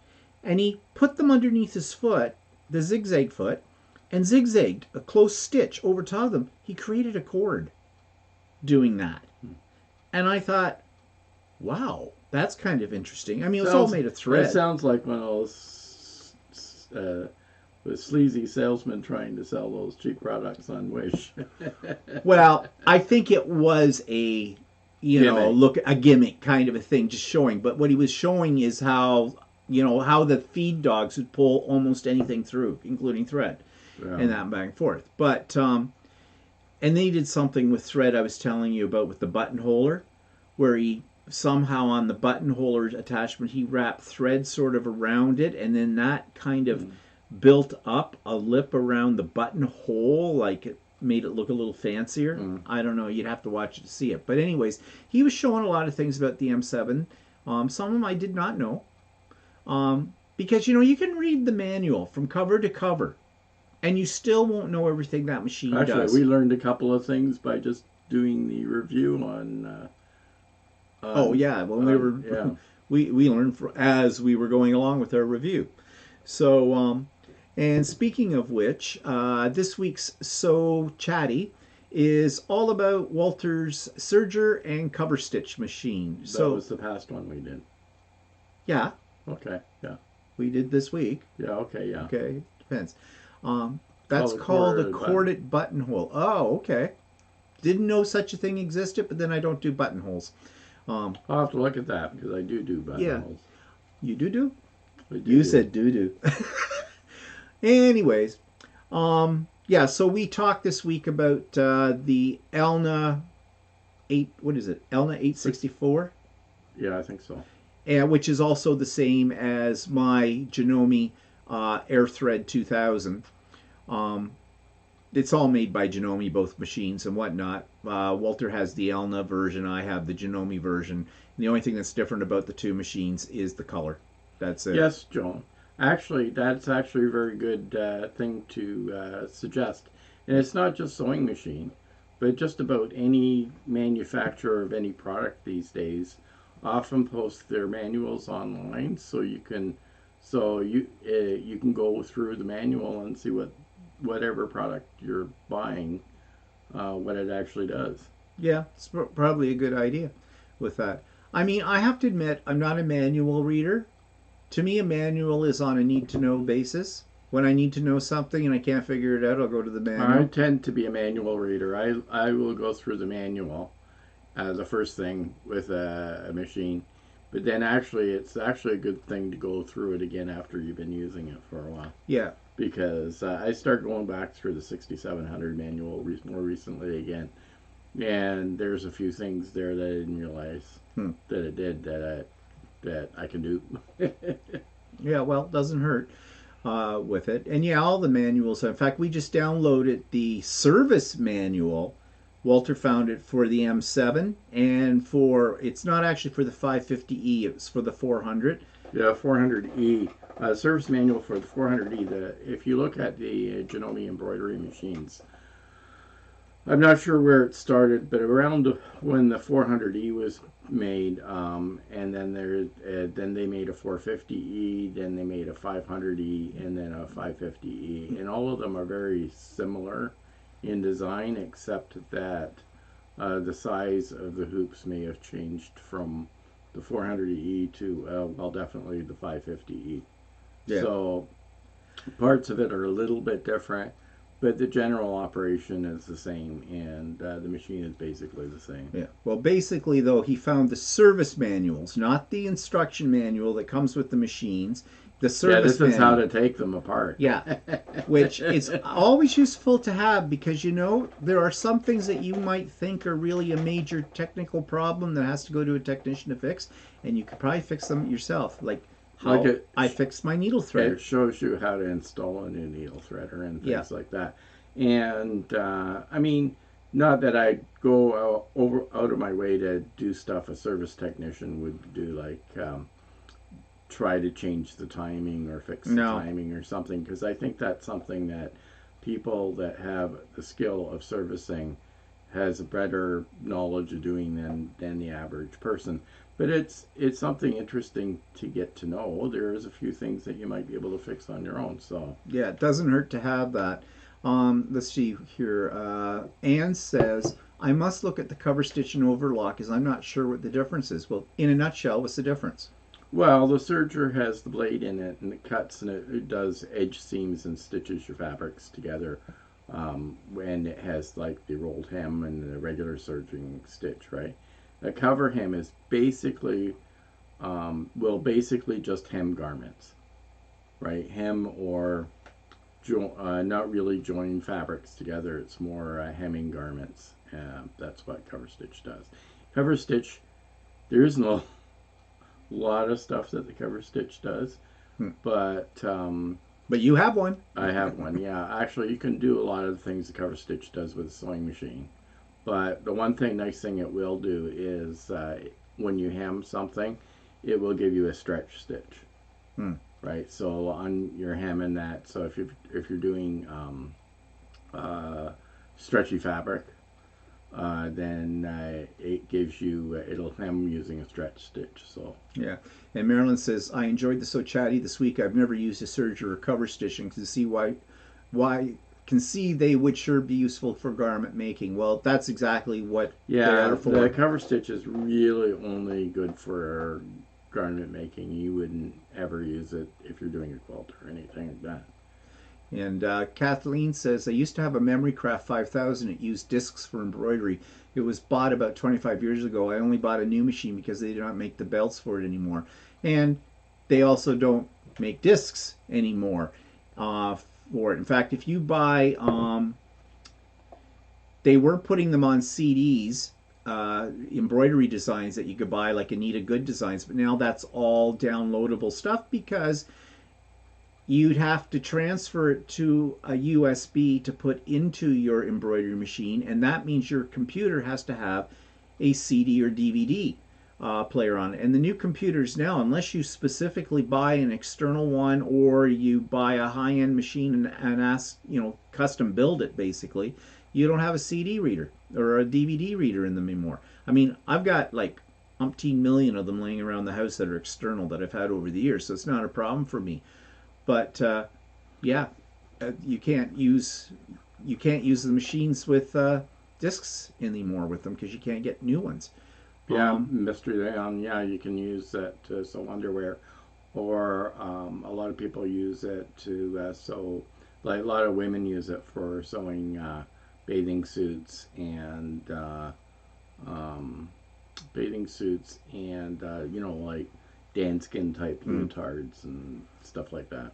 Speaker 1: and he put them underneath his foot, the zigzag foot, and zigzagged a close stitch over top of them. He created a cord doing that. And I thought, wow, that's kind of interesting. I mean, it was all made of thread.
Speaker 2: That sounds like one of those the sleazy salesman trying to sell those cheap products on Wish.
Speaker 1: Well, I think it was a gimmick kind of a thing, just showing. But what he was showing is how the feed dogs would pull almost anything through, including thread, and that back and forth. But and then he did something with thread I was telling you about with the buttonholer, where he somehow on the buttonholer attachment he wrapped thread sort of around it, and then that kind of built up a lip around the buttonhole, like it made it look a little fancier. I don't know, you'd have to watch it to see it. But anyways, he was showing a lot of things about the M7. Some of them I did not know. Because you can read the manual from cover to cover and you still won't know everything that machine does.
Speaker 2: Actually, we learned a couple of things by just doing the review on
Speaker 1: we learned as we were going along with our review. So and speaking of which, this week's So Chatty is all about Walter's serger and cover stitch machine.
Speaker 2: That was the past one we did.
Speaker 1: Yeah.
Speaker 2: Okay. Yeah.
Speaker 1: We did this week.
Speaker 2: Yeah. Okay. Yeah.
Speaker 1: Okay. Depends. That's called a corded buttonhole. Oh, okay. Didn't know such a thing existed, but then I don't do buttonholes.
Speaker 2: I'll have to look at that because I do buttonholes.
Speaker 1: You do?
Speaker 2: You
Speaker 1: said do. Anyways, so we talked this week about the Elna 864?
Speaker 2: Yeah, I think so.
Speaker 1: Which is also the same as my Janome AirThread 2000. It's all made by Janome, both machines and whatnot. Walter has the Elna version. I have the Janome version. And the only thing that's different about the two machines is the color. That's it.
Speaker 2: Yes, Joan. Actually, that's actually a very good thing to suggest. And it's not just sewing machine, but just about any manufacturer of any product these days often post their manuals online, so you can go through the manual and see whatever product you're buying, what it actually does.
Speaker 1: Yeah, it's probably a good idea with that. I mean, I have to admit, I'm not a manual reader. To me, a manual is on a need-to-know basis. When I need to know something and I can't figure it out, I'll go to the manual.
Speaker 2: I tend to be a manual reader. I will go through the manual the first thing with a machine. But then it's actually a good thing to go through it again after you've been using it for a while.
Speaker 1: Yeah.
Speaker 2: Because I started going back through the 6700 manual more recently again. And there's a few things there that I didn't realize that it did that I can do.
Speaker 1: Yeah, well, it doesn't hurt with it. And yeah, all the manuals. In fact, we just downloaded the service manual. Walter found it for the M7 and for it's not actually for the 550E, it's for the 400.
Speaker 2: The 400E service manual for the 400E. If you look at the Janome embroidery machines, I'm not sure where it started, but around when the 400E was made, and then they made a 450E, then they made a 500E, and then a 550E, and all of them are very similar in design, except that the size of the hoops may have changed from the 400E to well, definitely the 550E.
Speaker 1: Yeah.
Speaker 2: So parts of it are a little bit different, but the general operation is the same, and the machine is basically the same.
Speaker 1: Yeah. Well, basically, though, he found the service manuals, not the instruction manual that comes with the machines. The service
Speaker 2: this is
Speaker 1: manual.
Speaker 2: how to take them apart.
Speaker 1: Yeah, which is always useful to have because there are some things that you might think are really a major technical problem that has to go to a technician to fix, and you could probably fix them yourself. Like how I fixed my needle thread.
Speaker 2: It shows you how to install a new needle threader and things like that. And I mean, not that I go out of my way to do stuff a service technician would do, like try to change the timing or fix the timing or something, because I think that's something that people that have the skill of servicing has a better knowledge of doing than the average person. But it's something interesting to get to know. There's a few things that you might be able to fix on your own. So
Speaker 1: yeah, it doesn't hurt to have that. Let's see here. Anne says, I must look at the cover stitch and overlock as I'm not sure what the difference is. Well, in a nutshell, what's the difference?
Speaker 2: Well, the serger has the blade in it, and it cuts, and it does edge seams and stitches your fabrics together. And it has like the rolled hem and the regular serging stitch, right? A cover hem is basically, will basically just hem garments, right? Hem or not really join fabrics together. It's more hemming garments. That's what cover stitch does. Cover stitch, there isn't a lot of stuff that the cover stitch does, but
Speaker 1: you have one.
Speaker 2: I have one. Yeah, actually, you can do a lot of the things the cover stitch does with a sewing machine. But the nice thing it will do is when you hem something, it will give you a stretch stitch, right? So on your hem and that. So if you're doing stretchy fabric, then it gives you it'll hem using a stretch stitch. So
Speaker 1: yeah. And Marilyn says, I enjoyed the So Chatty this week. I've never used a serger or cover stitching to see why can see they would sure be useful for garment making. Well, that's exactly what they are for.
Speaker 2: The cover stitch is really only good for garment making. You wouldn't ever use it if you're doing a quilt or anything like that.
Speaker 1: And Kathleen says, I used to have a Memory Craft 5000. It used discs for embroidery. It was bought about 25 years ago. I only bought a new machine because they do not make the belts for it anymore. And they also don't make discs anymore for it. In fact, if you buy, they were putting them on CDs, embroidery designs that you could buy, like Anita Good designs, but now that's all downloadable stuff because you'd have to transfer it to a USB to put into your embroidery machine, and that means your computer has to have a CD or DVD player on it. And the new computers now, unless you specifically buy an external one or you buy a high-end machine and ask, custom build it basically, you don't have a CD reader or a DVD reader in them anymore. I mean, I've got like umpteen million of them laying around the house that are external that I've had over the years, so it's not a problem for me. But you can't use the machines with discs anymore with them because you can't get new ones.
Speaker 2: Yeah, Mystery Leon. Yeah, you can use that to sew underwear, or a lot of people use it to sew. Like a lot of women use it for sewing bathing suits and like danskin type leotards and stuff like that.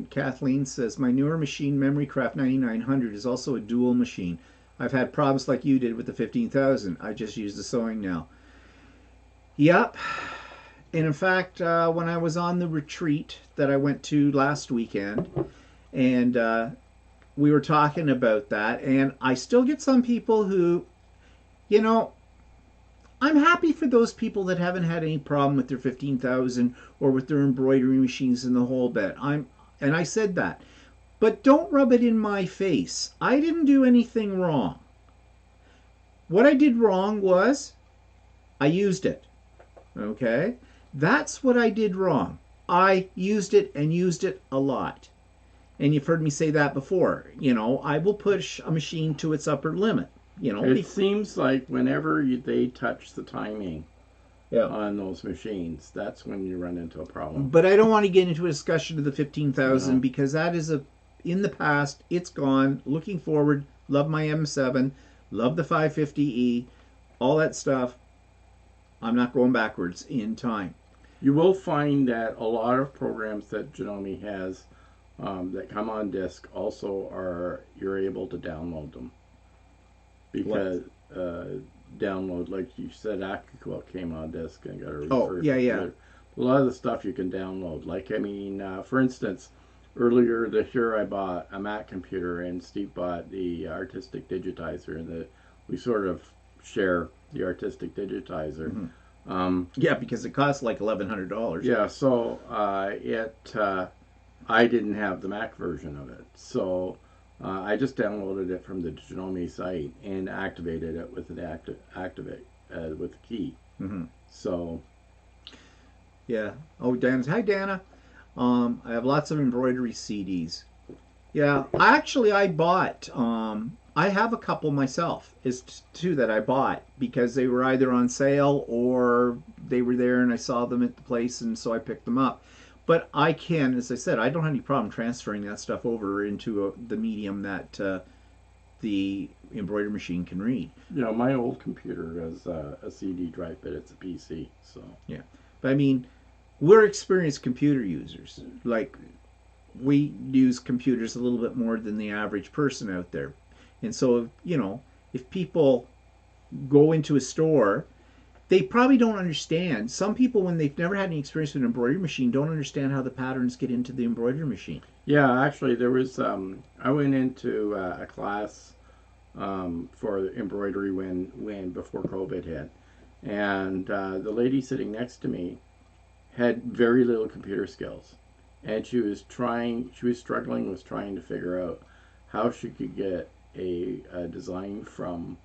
Speaker 1: Kathleen says, my newer machine, Memory Craft 9900, is also a dual machine. I've had problems like you did with the 15,000. I just use the sewing now. Yep. And in fact, when I was on the retreat that I went to last weekend, and we were talking about that, and I still get some people who, you know, I'm happy for those people that haven't had any problem with their 15,000 or with their embroidery machines and the whole bit. And I said that. But don't rub it in my face. I didn't do anything wrong. What I did wrong was I used it. Okay? That's what I did wrong. I used it and used it a lot. And you've heard me say that before. You know, I will push a machine to its upper limit. You know,
Speaker 2: it seems like whenever they touch the timing on those machines, that's when you run into a problem.
Speaker 1: But I don't want to get into a discussion of the 15,000 because that is in the past. It's gone. Looking forward, love my M7, love the 550E, all that stuff. I'm not going backwards in time.
Speaker 2: You will find that a lot of programs that Janome has that come on disk also you're able to download them. Because download, like you said, AccuQuilt came on disk and got a refer. A lot of the stuff you can download. Like, I mean, for instance, earlier this year I bought a Mac computer and Steve bought the artistic digitizer, and we sort of share the artistic digitizer.
Speaker 1: Mm-hmm. Because it costs like $1,100.
Speaker 2: Yeah, so I didn't have the Mac version of it, so I just downloaded it from the Janome site and activated it with an activate with a key.
Speaker 1: Mm-hmm.
Speaker 2: So,
Speaker 1: yeah. Oh, Dana. Hi, Dana. I have lots of embroidery CDs. Yeah, I bought. I have a couple myself. It's two that I bought because they were either on sale or they were there and I saw them at the place, and so I picked them up. But I can, as I said, I don't have any problem transferring that stuff over into the medium that the embroidery machine can read.
Speaker 2: You know, my old computer has a CD drive, but it's a PC. So
Speaker 1: yeah, but I mean, we're experienced computer users. Like, we use computers a little bit more than the average person out there, and so you know, if people go into a store, they probably don't understand. Some people, when they've never had any experience with an embroidery machine, don't understand how the patterns get into the embroidery machine.
Speaker 2: Yeah, actually, there was. I went into a class for embroidery when before COVID hit, and the lady sitting next to me had very little computer skills, and she was struggling with trying to figure out how she could get a design from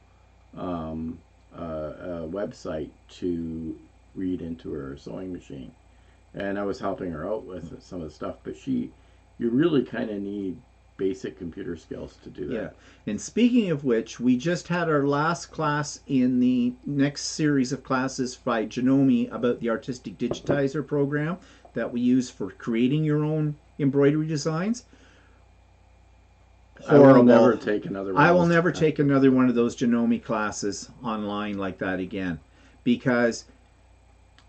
Speaker 2: a website to read into her sewing machine, and I was helping her out with some of the stuff, but you really kind of need basic computer skills to do that.
Speaker 1: Yeah, and speaking of which, we just had our last class in the next series of classes by Janome about the Artistic Digitizer program that we use for creating your own embroidery designs.
Speaker 2: Horrible. I will never take another one.
Speaker 1: I will never take another one of those Janome classes online like that again, because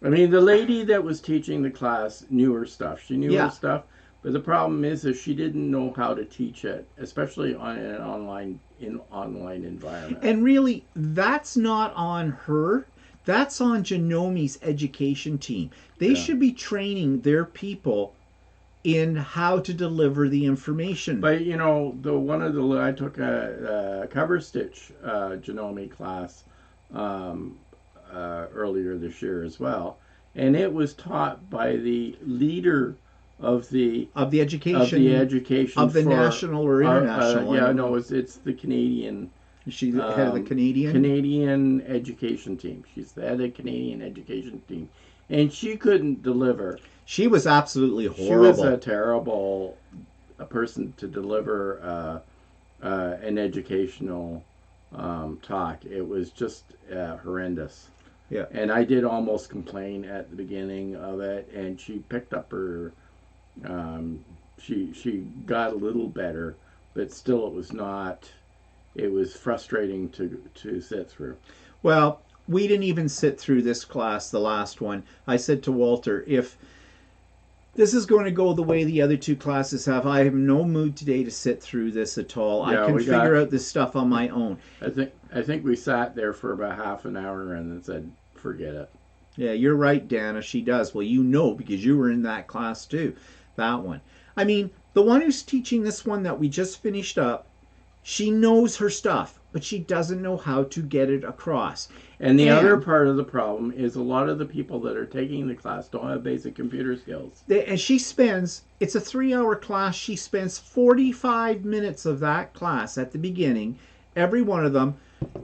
Speaker 2: I mean, the lady that was teaching the class knew her stuff. She knew her stuff, but the problem is she didn't know how to teach it, especially on an online environment.
Speaker 1: And really, that's not on her. That's on Janome's education team. They should be training their people in how to deliver the information.
Speaker 2: But you know, I took a cover stitch Janome class earlier this year as well, and it was taught by the leader of the education
Speaker 1: of the national or international.
Speaker 2: No, it's the Canadian.
Speaker 1: Is she the head of the
Speaker 2: Canadian education team? She's the head of the Canadian education team, and she couldn't deliver.
Speaker 1: She was absolutely horrible.
Speaker 2: She was a terrible person to deliver an educational talk. It was just horrendous.
Speaker 1: Yeah.
Speaker 2: And I did almost complain at the beginning of it, and she picked up her. She got a little better, but still, it was not. It was frustrating to sit through.
Speaker 1: Well, we didn't even sit through this class, the last one. I said to Walter, if this is going to go the way the other two classes have, I have no mood today to sit through this at all. I can figure out this stuff on my own.
Speaker 2: I think we sat there for about half an hour and then said, forget it.
Speaker 1: Yeah, you're right, Dana. She does. Well, you know because you were in that class too. That one. I mean, the one who's teaching this one that we just finished up, she knows her stuff, but she doesn't know how to get it across.
Speaker 2: And the other
Speaker 1: And
Speaker 2: part of the problem is a lot of the people that are taking the class don't have basic computer skills.
Speaker 1: she spends, it's a 3 hour class. She spends 45 minutes of that class at the beginning, every one of them,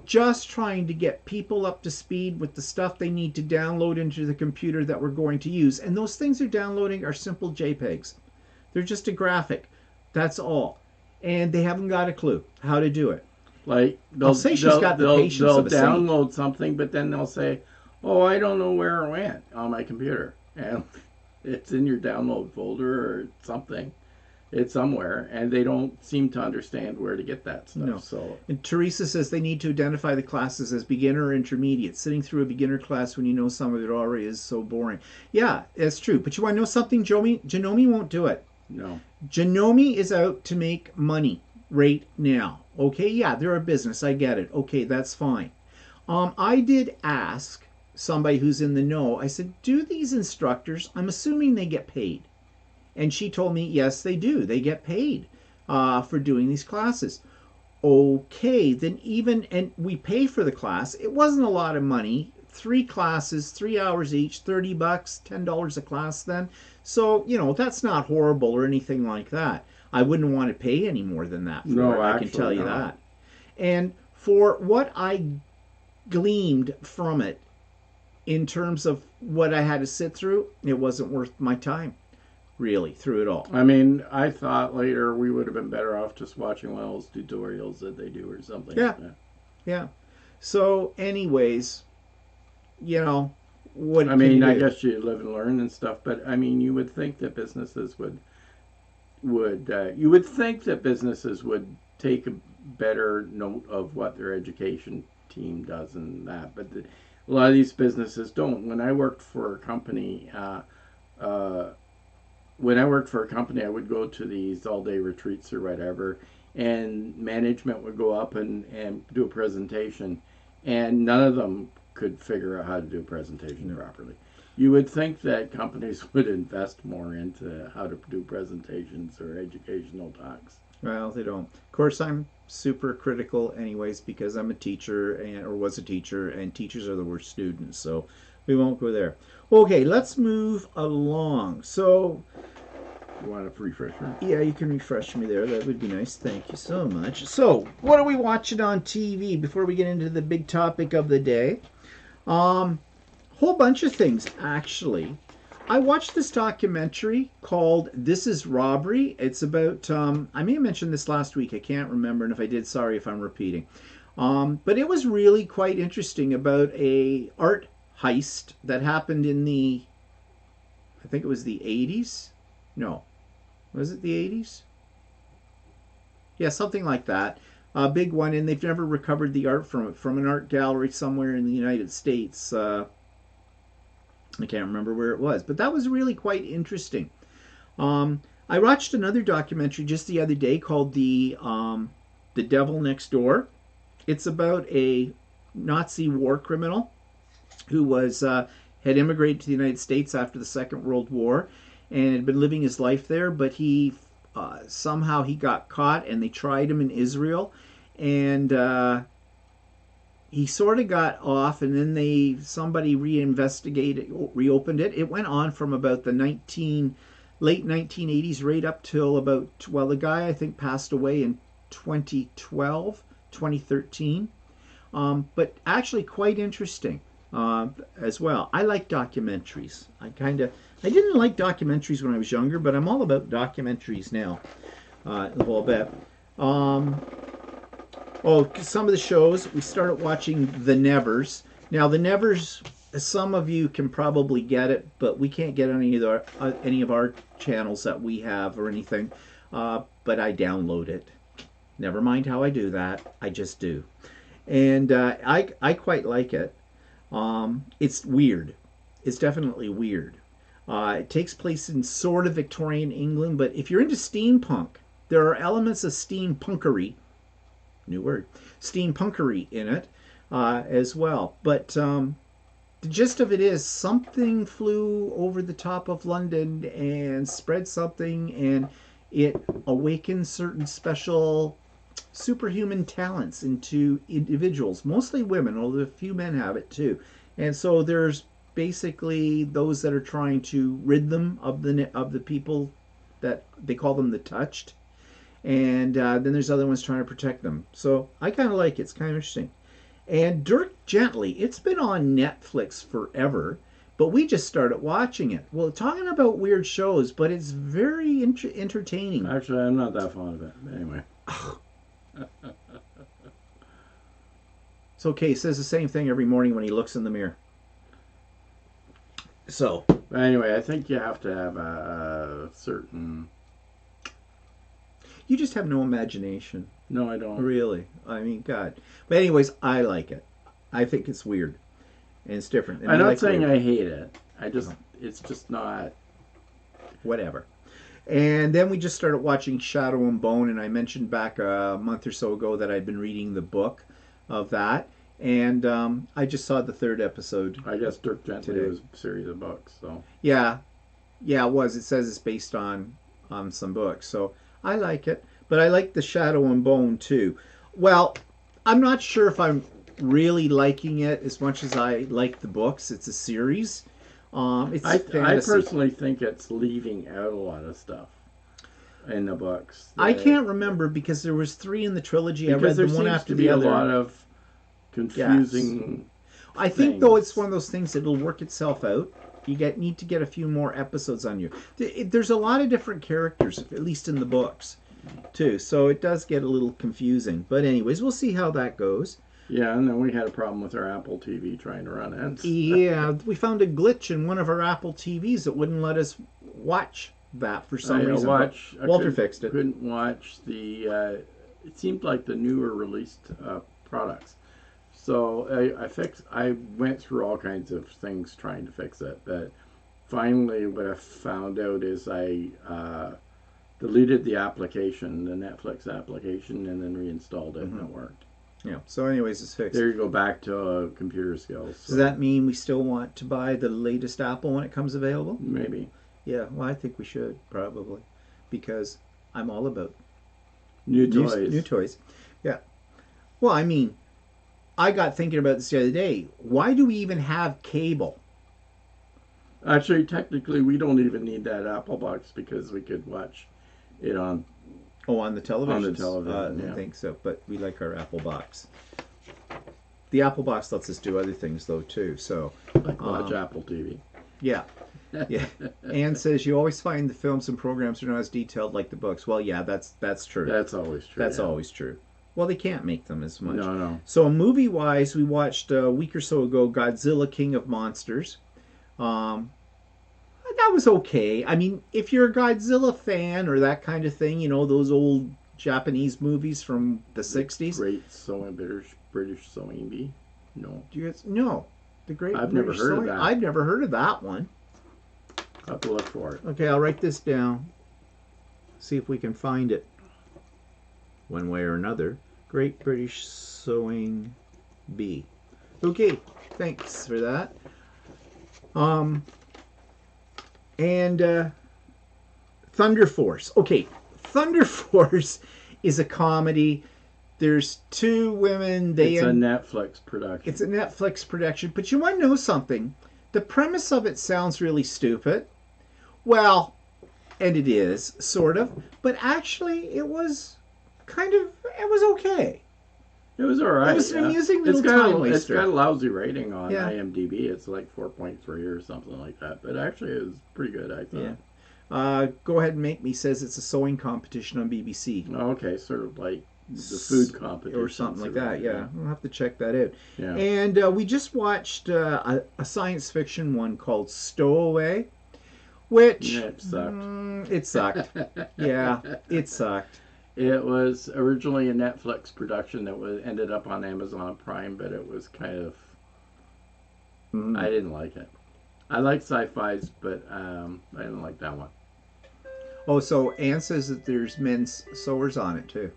Speaker 1: just trying to get people up to speed with the stuff they need to download into the computer that we're going to use. And those things they're downloading are simple JPEGs. They're just a graphic. That's all. And they haven't got a clue how to do it.
Speaker 2: Like
Speaker 1: I'll say she's got the patience of a saint.
Speaker 2: They'll download something, but then they'll say, "Oh, I don't know where it went on my computer," and it's in your download folder or something. It's somewhere, and they don't seem to understand where to get that stuff.
Speaker 1: No.
Speaker 2: So,
Speaker 1: And Teresa says they need to identify the classes as beginner or intermediate. Sitting through a beginner class when you know some of it already is so boring. Yeah, that's true. But you want to know something, Janome won't do it.
Speaker 2: no.
Speaker 1: Janome is out to make money right now. Okay, yeah, they're a business. I get it. Okay, that's fine. I did ask somebody who's in the know. I said, do these instructors, I'm assuming they get paid. And she told me, yes, they do. They get paid for doing these classes. Okay, then and we pay for the class. It wasn't a lot of money. 3 classes, 3 hours each, $30, $10 a class then. So, that's not horrible or anything like that. I wouldn't want to pay any more than that for
Speaker 2: No,
Speaker 1: it, I can tell you
Speaker 2: no.
Speaker 1: that. And for what I gleaned from it in terms of what I had to sit through, it wasn't worth my time, really, through it all.
Speaker 2: I mean, I thought later we would have been better off just watching one of those tutorials that they do or something.
Speaker 1: Yeah.
Speaker 2: Like that.
Speaker 1: Yeah. So, anyways, what
Speaker 2: I
Speaker 1: can
Speaker 2: mean,
Speaker 1: you
Speaker 2: I
Speaker 1: do?
Speaker 2: guess you live and learn and stuff, but I mean, you would think that businesses would take a better note of what their education team does and that, but a lot of these businesses don't. When I worked for a company, I would go to these all-day retreats or whatever, and management would go up and do a presentation, and none of them could figure out how to do a presentation properly. You would think that companies would invest more into how to do presentations or educational talks.
Speaker 1: Well, they don't. Of course, I'm super critical anyways because I'm a teacher or was a teacher, and teachers are the worst students, so we won't go there. Okay, let's move along. So,
Speaker 2: You want a refresher?
Speaker 1: yeah, you can refresh me there. That would be nice. Thank you so much. So, what are we watching on TV before we get into the big topic of the day? Whole bunch of things, actually. I watched this documentary called This Is Robbery. It's about, I may have mentioned this last week. I can't remember, and if I did, sorry if I'm repeating. But it was really quite interesting about a art heist that happened in I think it was the 80s? No. Was it the 80s? Yeah, something like that. A big one, and they've never recovered the art from an art gallery somewhere in the United States. I can't remember where it was, but that was really quite interesting. I watched another documentary just the other day called The Devil Next Door. It's about a Nazi war criminal who had immigrated to the United States after the Second World War and had been living his life there, but he somehow he got caught and they tried him in Israel, and he sort of got off, and then somebody reopened it. It went on from about the late 1980s right up till about, well, the guy I think passed away in 2013. But actually quite interesting as well. I like documentaries. I didn't like documentaries when I was younger, but I'm all about documentaries now a little bit. Some of the shows, we started watching The Nevers. Now, The Nevers, some of you can probably get it, but we can't get any of our channels that we have or anything. But I download it. Never mind how I do that. I just do. And I quite like it. It's weird. It's definitely weird. It takes place in sort of Victorian England, but if you're into steampunk, there are elements of steampunkery, new word, steampunkery in it as well. But the gist of it is something flew over the top of London and spread something, and it awakened certain special superhuman talents into individuals, mostly women, although a few men have it too. And so there's basically those that are trying to rid them of the people that they call them the touched, and then there's other ones trying to protect them. So I kind of like it. It's kind of interesting. And Dirk Gently, it's been on Netflix forever, but we just started watching it. Well, talking about weird shows, but it's very entertaining.
Speaker 2: Actually, I'm not that fond of it. But anyway.
Speaker 1: It's okay. He says the same thing every morning when he looks in the mirror. So.
Speaker 2: But anyway, I think you have to have a certain...
Speaker 1: You just have no imagination.
Speaker 2: No, I don't.
Speaker 1: Really. I mean, God. But anyways, I like it. I think it's weird. And it's different. And
Speaker 2: I'm not
Speaker 1: like
Speaker 2: saying
Speaker 1: weird.
Speaker 2: I hate it. It's just not...
Speaker 1: Whatever. And then we just started watching Shadow and Bone, and I mentioned back a month or so ago that I'd been reading the book of that. And I just saw the 3rd episode.
Speaker 2: I guess Dirk Gently
Speaker 1: today.
Speaker 2: was a series of books, so...
Speaker 1: Yeah. Yeah, it was. It says it's based on some books. So I like it. But I like the Shadow and Bone too. Well, I'm not sure if I'm really liking it as much as I like the books. It's a series. It's
Speaker 2: I
Speaker 1: fantasy.
Speaker 2: personally think it's leaving out a lot of stuff in the books.
Speaker 1: I can't remember because there was 3 in the trilogy. I read
Speaker 2: Because there
Speaker 1: them one
Speaker 2: seems
Speaker 1: after
Speaker 2: to be
Speaker 1: the
Speaker 2: a
Speaker 1: other.
Speaker 2: lot of confusing...
Speaker 1: I think though it's one of those things that'll work itself out. You need to get a few more episodes on you. There's a lot of different characters, at least in the books, too. So it does get a little confusing. But anyways, we'll see how that goes.
Speaker 2: Yeah, and then we had a problem with our Apple TV trying to run it.
Speaker 1: Yeah, we found a glitch in one of our Apple TVs that wouldn't let us watch that for some reason. Walter fixed it.
Speaker 2: Couldn't watch the... it seemed like the newer released products. So I went through all kinds of things trying to fix it, but finally what I found out is I deleted the application, the Netflix application, and then reinstalled it, and it worked.
Speaker 1: Yeah. So anyways, it's fixed.
Speaker 2: There you go, back to computer skills. So
Speaker 1: Does that mean we still want to buy the latest Apple when it comes available?
Speaker 2: maybe
Speaker 1: Yeah. Well, I think we should probably, because I'm all about
Speaker 2: new toys.
Speaker 1: New toys. Yeah. Well, I mean, I got thinking about this the other day. Why do we even have cable?
Speaker 2: Actually, technically, we don't even need that Apple box because we could watch it on...
Speaker 1: Oh, on the television?
Speaker 2: On the television,
Speaker 1: I
Speaker 2: yeah.
Speaker 1: think so, but we like our Apple box. The Apple box lets us do other things, though, too. So,
Speaker 2: like watch Apple TV.
Speaker 1: Yeah. Yeah. Anne says, you always find the films and programs are not as detailed like the books. Well, yeah, that's true.
Speaker 2: That's always true.
Speaker 1: That's
Speaker 2: yeah.
Speaker 1: always true. Well, they can't make them as much.
Speaker 2: No.
Speaker 1: So movie-wise, we watched a week or so ago Godzilla King of Monsters. That was okay. I mean, if you're a Godzilla fan or that kind of thing, you know, those old Japanese movies from the 60s.
Speaker 2: Great Sewing British Sewing Bee? No.
Speaker 1: No. The Great
Speaker 2: I've
Speaker 1: British
Speaker 2: never heard of
Speaker 1: Sewing-
Speaker 2: that.
Speaker 1: I've never heard of that one.
Speaker 2: I'll have to look for it.
Speaker 1: Okay, I'll write this down. See if we can find it. One way or another. Great British Sewing Bee. Okay, thanks for that. And Thunder Force. Okay, Thunder Force is a comedy. There's 2 women.
Speaker 2: It's a Netflix production.
Speaker 1: It's a Netflix production. But you want to know something? The premise of it sounds really stupid. Well, and it is, sort of. But actually, it was okay.
Speaker 2: It was all right.
Speaker 1: It was an
Speaker 2: yeah.
Speaker 1: amusing little time waster.
Speaker 2: It's got a lousy rating on
Speaker 1: Yeah.
Speaker 2: IMDb. It's like 4.3 or something like that. But actually, it was pretty good, I thought.
Speaker 1: Yeah. Go Ahead and Make Me says it's a sewing competition on BBC.
Speaker 2: Oh, okay, sort of like the food competition.
Speaker 1: Or something like that, yeah. We'll have to check that out.
Speaker 2: Yeah.
Speaker 1: And we just watched a science fiction one called Stowaway, which...
Speaker 2: Yeah, it sucked.
Speaker 1: It sucked. Yeah, it sucked.
Speaker 2: It was originally a Netflix production that ended up on Amazon Prime, but it was kind of... I didn't like it. I like sci-fis, but I didn't like that one.
Speaker 1: Oh, so Anne says that there's men's sewers on it, too,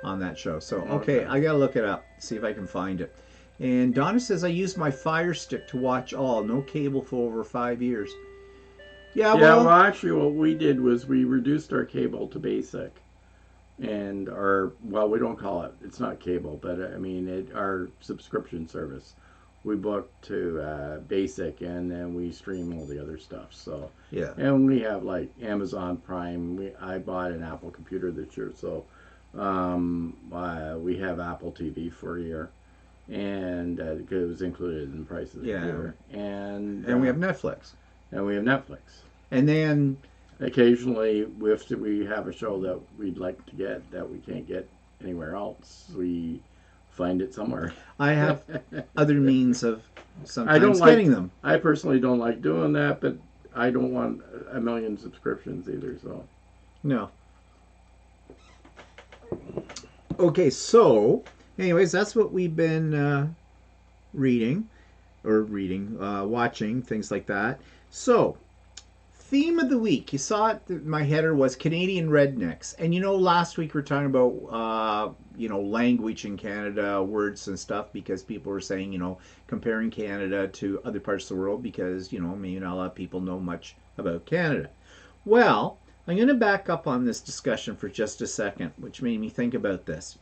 Speaker 1: on that show. So, okay, I got to look it up, see if I can find it. And Donna says I used my Fire Stick to watch all, no cable for over 5 years. Yeah,
Speaker 2: Yeah, well,
Speaker 1: well,
Speaker 2: actually, what we did was we reduced our cable to basic, and our well, we don't call it. It's not cable, but I mean, our subscription service. We booked to basic, and then we stream all the other stuff. So,
Speaker 1: yeah.
Speaker 2: and we have like Amazon Prime. I bought an Apple computer this year, so we have Apple TV for a year, and it was included in the price of the
Speaker 1: Yeah.
Speaker 2: computer.
Speaker 1: And we have Netflix.
Speaker 2: And we have Netflix.
Speaker 1: And then
Speaker 2: Occasionally, if we have a show that we'd like to get that we can't get anywhere else, we find it somewhere.
Speaker 1: I have other means of
Speaker 2: I don't
Speaker 1: sometimes
Speaker 2: like,
Speaker 1: getting them.
Speaker 2: I personally don't like doing that, but I don't want a million subscriptions either. So
Speaker 1: No. Okay, so, anyways, that's what we've been watching, things like that. So, theme of the week. You saw it, my header was Canadian rednecks. And you know, last week we were talking about, language in Canada, words and stuff, because people were saying, comparing Canada to other parts of the world, because, maybe not a lot of people know much about Canada. Well, I'm going to back up on this discussion for just a second, which made me think about this.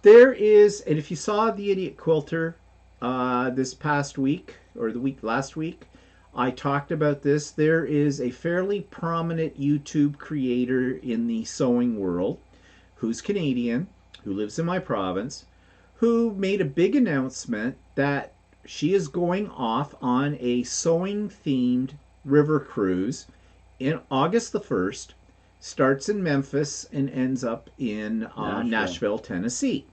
Speaker 1: There is, and if you saw the Idiot Quilter this past week, or the week last week, I talked about this. There is a fairly prominent YouTube creator in the sewing world who's Canadian, who lives in my province, who made a big announcement that she is going off on a sewing themed river cruise in August the 1st, starts in Memphis and ends up in Nashville, Tennessee.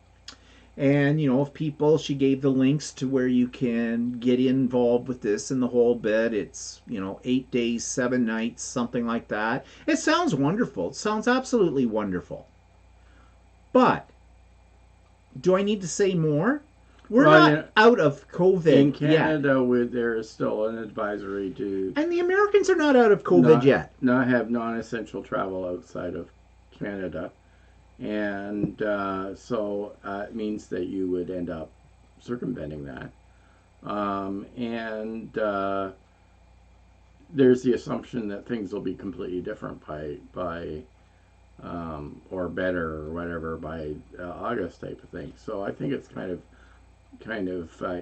Speaker 1: And, if people, she gave the links to where you can get involved with this and the whole bit. It's, 8 days, 7 nights, something like that. It sounds wonderful. It sounds absolutely wonderful. But, do I need to say more? We're not out of COVID
Speaker 2: in Canada,
Speaker 1: yet.
Speaker 2: There is still an advisory to.
Speaker 1: And the Americans are not out of COVID yet.
Speaker 2: Not have non-essential travel outside of Canada. And so it means that you would end up circumventing that. And there's the assumption that things will be completely different by or better or whatever by August type of thing. So I think it's kind of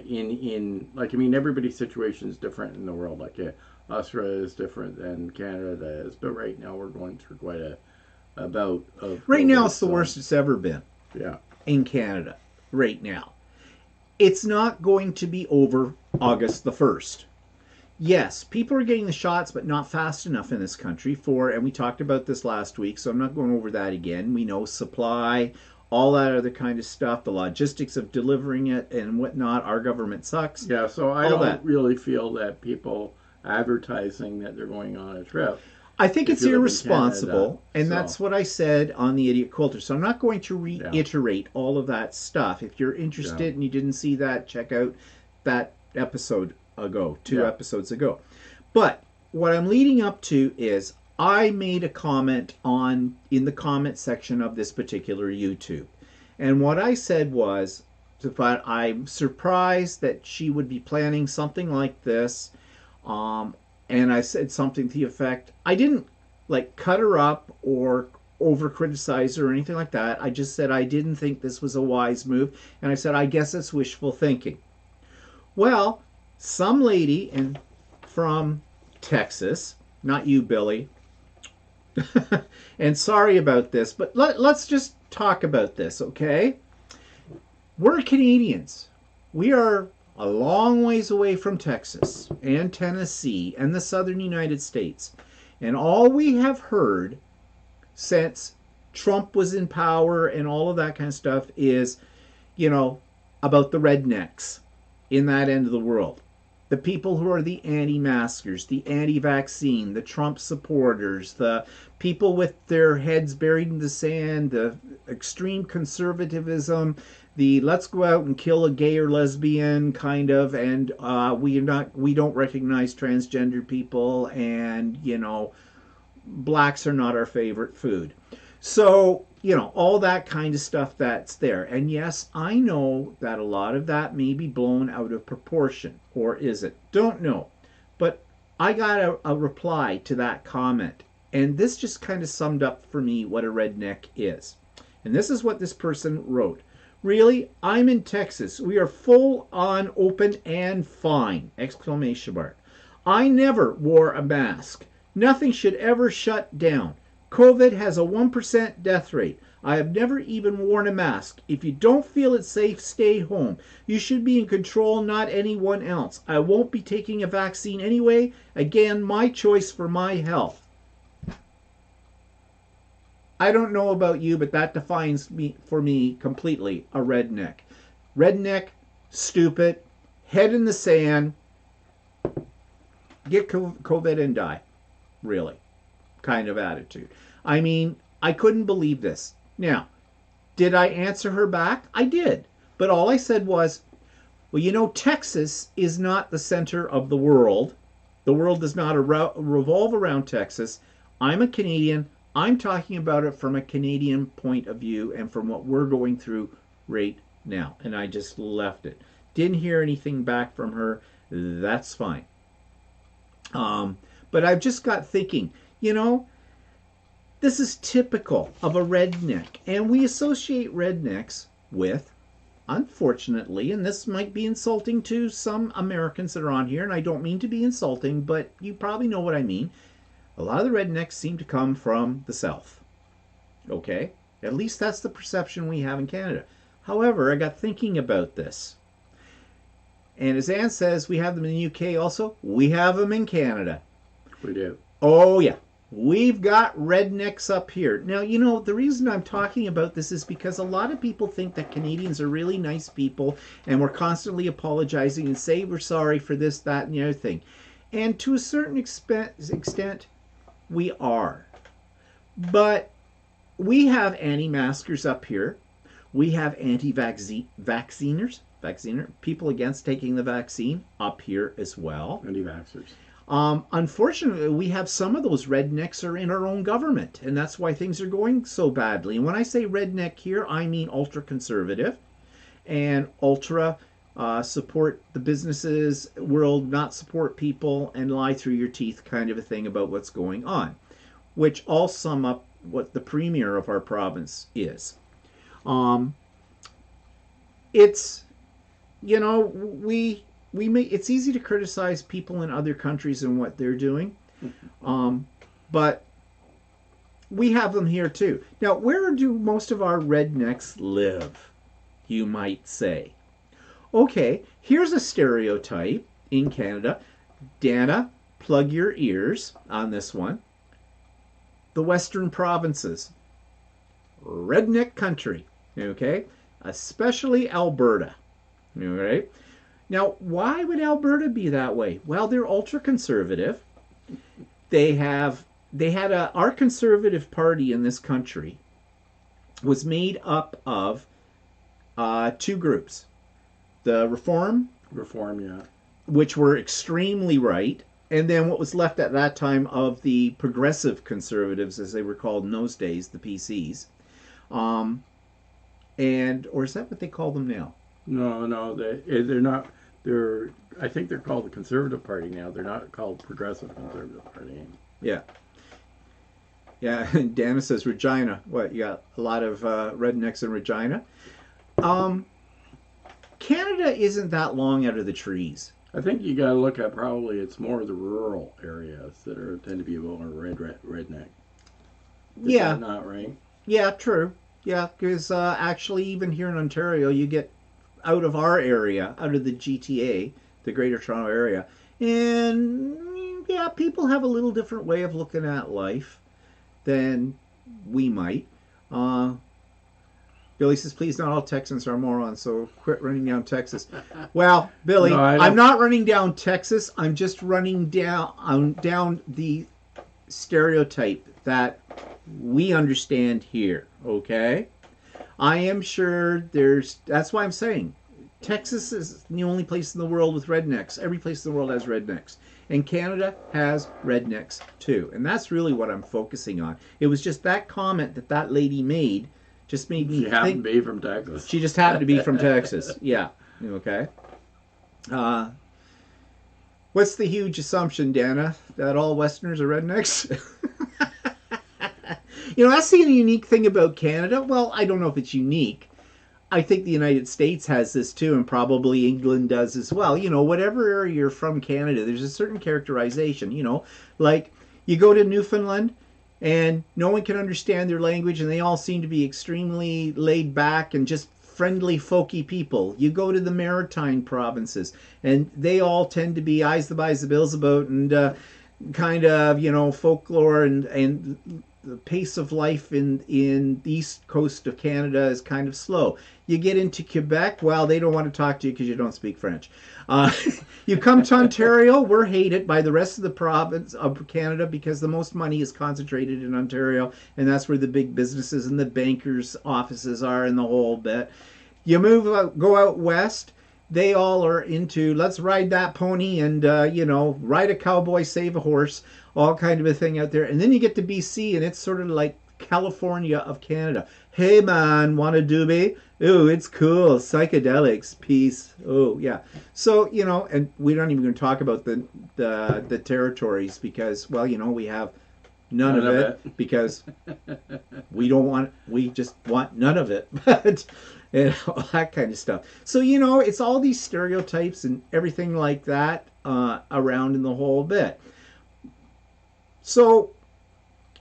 Speaker 2: in like, I mean, everybody's situation is different in the world. Like Australia is different than Canada is, but right now we're going through quite a bout of
Speaker 1: right now it's the worst it's ever been.
Speaker 2: Yeah.
Speaker 1: In Canada right now. It's not going to be over August the 1st. Yes, people are getting the shots, but not fast enough in this country and we talked about this last week, so I'm not going over that again. We know supply, all that other kind of stuff, the logistics of delivering it and whatnot. Our government sucks.
Speaker 2: Yeah, so I don't really feel that people advertising that they're going on a trip.
Speaker 1: I think it's irresponsible, and that's what I said on the Idiot Quilter. So I'm not going to reiterate all of that stuff. If you're interested and you didn't see that, check out that episode ago, 2 episodes ago. But what I'm leading up to is I made a comment in the comment section of this particular YouTube. And what I said was, I'm surprised that she would be planning something like this. And I said something to the effect, I didn't cut her up or over criticize her or anything like that. I just said I didn't think this was a wise move. And I said, I guess it's wishful thinking. Well, some lady from Texas, not you, Billy, and sorry about this, but let's just talk about this, okay? We're Canadians. We are a long ways away from Texas and Tennessee and the southern United States. And all we have heard since Trump was in power and all of that kind of stuff is, about the rednecks in that end of the world. The people who are the anti-maskers, the anti-vaccine, the Trump supporters, the people with their heads buried in the sand, the extreme conservatism, the let's go out and kill a gay or lesbian kind of, and we don't recognize transgender people, and blacks are not our favorite food. So all that kind of stuff that's there. And yes, I know that a lot of that may be blown out of proportion, or is it? Don't know. But I got a reply to that comment, and this just kind of summed up for me what a redneck is. And this is what this person wrote. Really, I'm in Texas. We are full on open and fine! Exclamation mark. I never wore a mask. Nothing should ever shut down. COVID has a 1% death rate. I have never even worn a mask. If you don't feel it's safe, stay home. You should be in control, not anyone else. I won't be taking a vaccine anyway. Again, my choice for my health. I don't know about you, but that defines me for me completely a redneck. Redneck, stupid, head in the sand, get COVID and die. Really. Kind of attitude. I mean, I couldn't believe this. Now, did I answer her back? I did. But all I said was, well, Texas is not the center of the world. The world does not revolve around Texas. I'm a Canadian. I'm talking about it from a Canadian point of view and from what we're going through right now. And I just left it. Didn't hear anything back from her. That's fine. But I've just got thinking, this is typical of a redneck. And we associate rednecks with, unfortunately, and this might be insulting to some Americans that are on here, and I don't mean to be insulting, but you probably know what I mean. A lot of the rednecks seem to come from the South. Okay? At least that's the perception we have in Canada. However, I got thinking about this. And as Anne says, we have them in the UK also. We have them in Canada.
Speaker 2: We do.
Speaker 1: Oh, yeah. We've got rednecks up here. Now, the reason I'm talking about this is because a lot of people think that Canadians are really nice people and we're constantly apologizing and say we're sorry for this, that, and the other thing. And to a certain extent, we are. But we have anti-maskers up here. We have anti-vacciners, people against taking the vaccine up here as well.
Speaker 2: Anti-vaxxers.
Speaker 1: Unfortunately, we have some of those rednecks are in our own government, and that's why things are going so badly. And when I say redneck here, I mean ultra-conservative and ultra support the businesses world, not support people, and lie through your teeth kind of a thing about what's going on, which all sum up what the premier of our province is. It's, it's easy to criticize people in other countries and what they're doing, but we have them here too. Now, where do most of our rednecks live, you might say? Okay, here's a stereotype in Canada. Dana, plug your ears on this one. The Western provinces. Redneck country, okay? Especially Alberta, okay? Now, why would Alberta be that way? Well, they're ultra-conservative. Our conservative party in this country was made up of two groups. The Reform,
Speaker 2: yeah.
Speaker 1: which were extremely right, and then what was left at that time of the progressive conservatives, as they were called in those days, the PCs. Or is that what they call them now?
Speaker 2: No, they're not. I think they're called the Conservative Party now. They're not called Progressive Conservative Party.
Speaker 1: Yeah. Yeah, Dana says Regina. What, you got a lot of rednecks in Regina? Canada isn't that long out of the trees.
Speaker 2: I think you got to look at probably it's more the rural areas that tend to be more redneck. Is that not right?
Speaker 1: Yeah, true. Yeah, because actually even here in Ontario, you get out of our area, out of the GTA, the Greater Toronto Area, and yeah, people have a little different way of looking at life than we might. Billy says, please, not all Texans are morons, so quit running down Texas. Well, Billy, no, I'm not running down Texas. I'm just running down the stereotype that we understand here, okay? I am sure that's why I'm saying Texas is the only place in the world with rednecks. Every place in the world has rednecks. And Canada has rednecks too. And that's really what I'm focusing on. It was just that comment that lady made Just made me
Speaker 2: She happened
Speaker 1: think.
Speaker 2: to be from Texas.
Speaker 1: She just happened to be from Texas. Yeah. Okay. Uh, what's the huge assumption, Dana? That all Westerners are rednecks? That's the unique thing about Canada. Well, I don't know if it's unique. I think the United States has this too, and probably England does as well. Whatever area you're from Canada, there's a certain characterization. Like you go to Newfoundland, and no one can understand their language, and they all seem to be extremely laid back and just friendly, folky people. You go to the Maritime provinces, and they all tend to be eyes the buys the bills about, and kind of folklore and the pace of life in the east coast of Canada is kind of slow. You get into Quebec, well, they don't want to talk to you because you don't speak French. Uh, you come to Ontario, we're hated by the rest of the province of Canada because the most money is concentrated in Ontario, and that's where the big businesses and the bankers' offices are and the whole bit. You go out west, they all are into let's ride that pony and ride a cowboy, save a horse, all kind of a thing out there. And then you get to BC, and it's sort of like California of Canada. Hey man, want a doobie? Ooh, it's cool. Psychedelics, peace. Oh yeah. So and we're not even going to talk about the territories because we have none of it because we just want none of it. But and all that kind of stuff. So it's all these stereotypes and everything like that around in the whole bit. So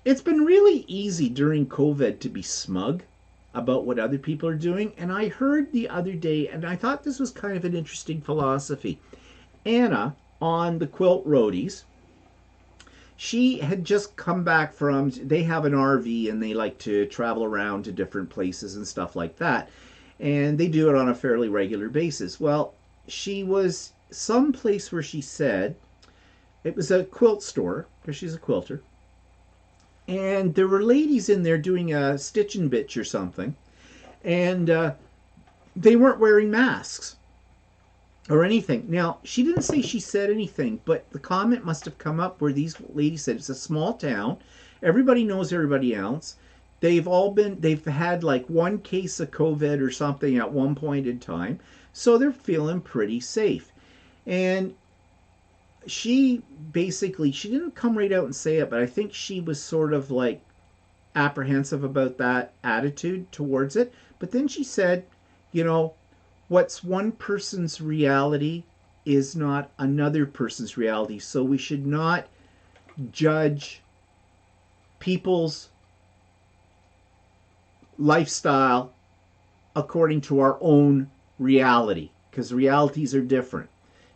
Speaker 1: it's been really easy during COVID to be smug about what other people are doing. And I heard the other day, and I thought this was kind of an interesting philosophy. Anna on the Quilt Roadies, she had just come back they have an RV and they like to travel around to different places and stuff like that. And they do it on a fairly regular basis. Well, she was someplace where she said it was a quilt store because she's a quilter. And there were ladies in there doing a stitch and bitch or something. And they weren't wearing masks or anything. Now, she didn't say she said anything, but the comment must have come up where these ladies said it's a small town. Everybody knows everybody else. They've had like one case of COVID or something at one point in time. So they're feeling pretty safe. And she didn't come right out and say it, but I think she was sort of like apprehensive about that attitude towards it. But then she said, what's one person's reality is not another person's reality. So we should not judge people's lifestyle according to our own reality, because realities are different.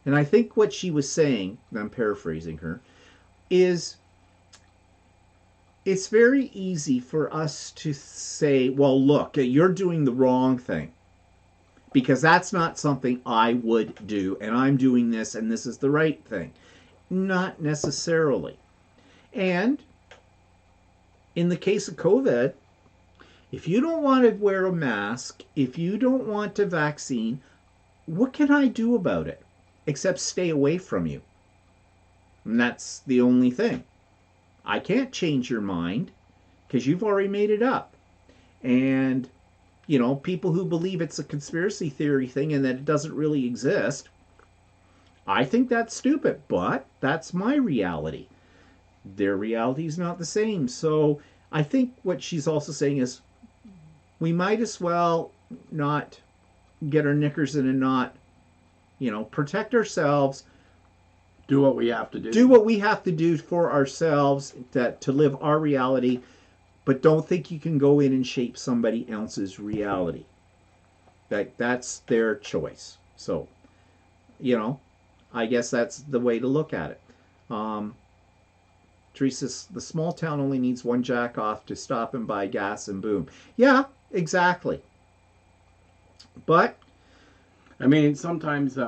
Speaker 1: And I think what she was saying, and I'm paraphrasing her, is it's very easy for us to say, well, look, you're doing the wrong thing because that's not something I would do, and I'm doing this, and this is the right thing. Not necessarily. And in the case of COVID, if you don't want to wear a mask, if you don't want a vaccine, what can I do about it except stay away from you? And that's the only thing. I can't change your mind because you've already made it up. And, people who believe it's a conspiracy theory thing and that it doesn't really exist, I think that's stupid, but that's my reality. Their reality is not the same. So I think what she's also saying is we might as well not get our knickers in a knot, protect ourselves.
Speaker 2: Do what we have to do.
Speaker 1: Do what we have to do for ourselves to live our reality, but don't think you can go in and shape somebody else's reality. That's their choice. So, I guess that's the way to look at it. Teresa, the small town only needs one jack off to stop and buy gas and boom. Yeah, exactly. But
Speaker 2: I mean, sometimes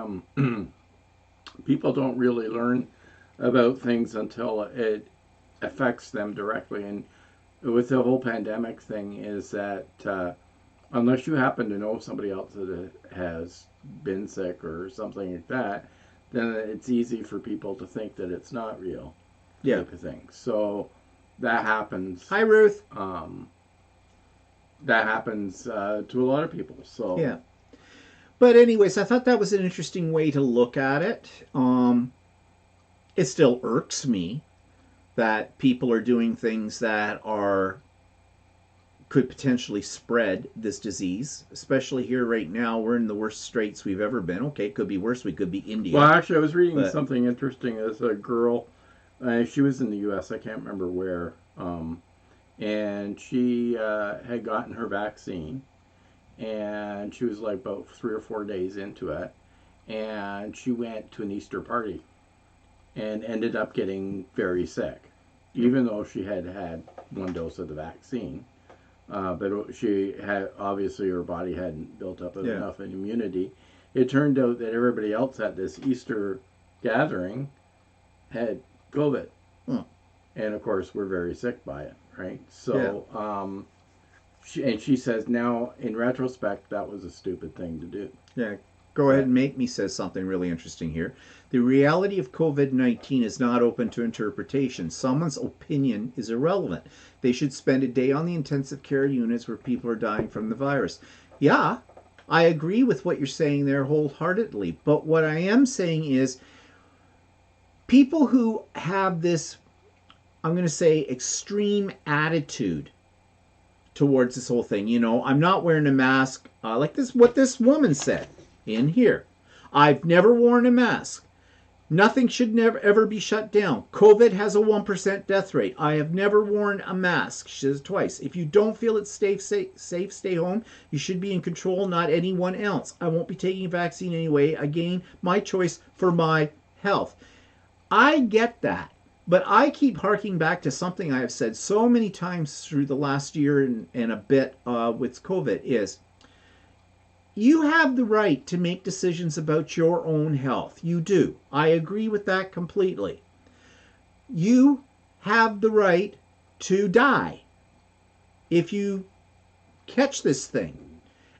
Speaker 2: people don't really learn about things until it affects them directly. And with the whole pandemic thing is that unless you happen to know somebody else that has been sick or something like that, then it's easy for people to think that it's not real.
Speaker 1: Yeah.
Speaker 2: Type of thing. So that happens.
Speaker 1: Hi, Ruth.
Speaker 2: that happens to a lot of people. So
Speaker 1: Yeah. But anyways, I thought that was an interesting way to look at it. It still irks me that people are doing things that are could potentially spread this disease, especially here right now. We're in the worst straits we've ever been. Okay, it could be worse. We could be
Speaker 2: well,
Speaker 1: India,
Speaker 2: actually, I was reading
Speaker 1: but
Speaker 2: something interesting. As a girl, she was in the U.S. I can't remember where, and she had gotten her vaccine, and she was like about 3 or 4 days into it, and she went to an Easter party and ended up getting very sick, even though she had had one dose of the vaccine. But she had obviously her body hadn't built up
Speaker 1: yeah.
Speaker 2: enough immunity. It turned out that everybody else at this Easter gathering had COVID,
Speaker 1: Hmm.
Speaker 2: and of course we're very sick by it, right?
Speaker 1: Yeah.
Speaker 2: So, she says now in retrospect that was a stupid thing to do.
Speaker 1: Yeah. Go ahead
Speaker 2: But
Speaker 1: and make me says something really interesting here. The reality of COVID-19 is not open to interpretation. Someone's opinion is irrelevant. They should spend a day on the intensive care units where people are dying from the virus. Yeah, I agree with what you're saying there wholeheartedly. But what I am saying is people who have this, I'm going to say, extreme attitude towards this whole thing. I'm not wearing a mask. Like this, what this woman said in here. I've never worn a mask. Nothing should never ever be shut down. COVID has a 1% death rate. I have never worn a mask. She says twice. If you don't feel it's safe, stay home. You should be in control, not anyone else. I won't be taking a vaccine anyway. Again, my choice for my health. I get that. But I keep harking back to something I have said so many times through the last year and a bit with COVID is you have the right to make decisions about your own health. You do. I agree with that completely. You have the right to die if you catch this thing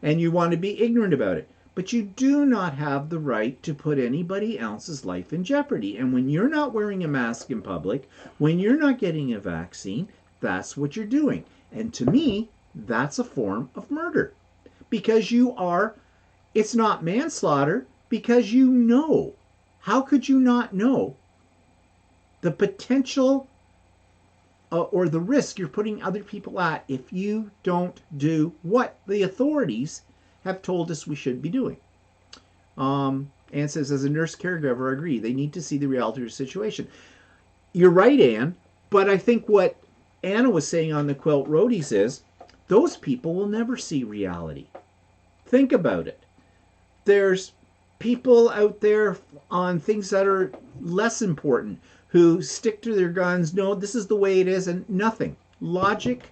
Speaker 1: and you want to be ignorant about it. But you do not have the right to put anybody else's life in jeopardy. And when you're not wearing a mask in public, when you're not getting a vaccine, that's what you're doing. And to me, that's a form of murder. Because it's not manslaughter, because you know. How could you not know the potential or the risk you're putting other people at if you don't do what the authorities have told us we should be doing? Anne says, as a nurse caregiver, I agree. They need to see the reality of the situation. You're right, Anne, but I think what Anna was saying on the Quilt Roadies is those people will never see reality. Think about it. There's people out there on things that are less important who stick to their guns. No, this is the way it is, and nothing. Logic,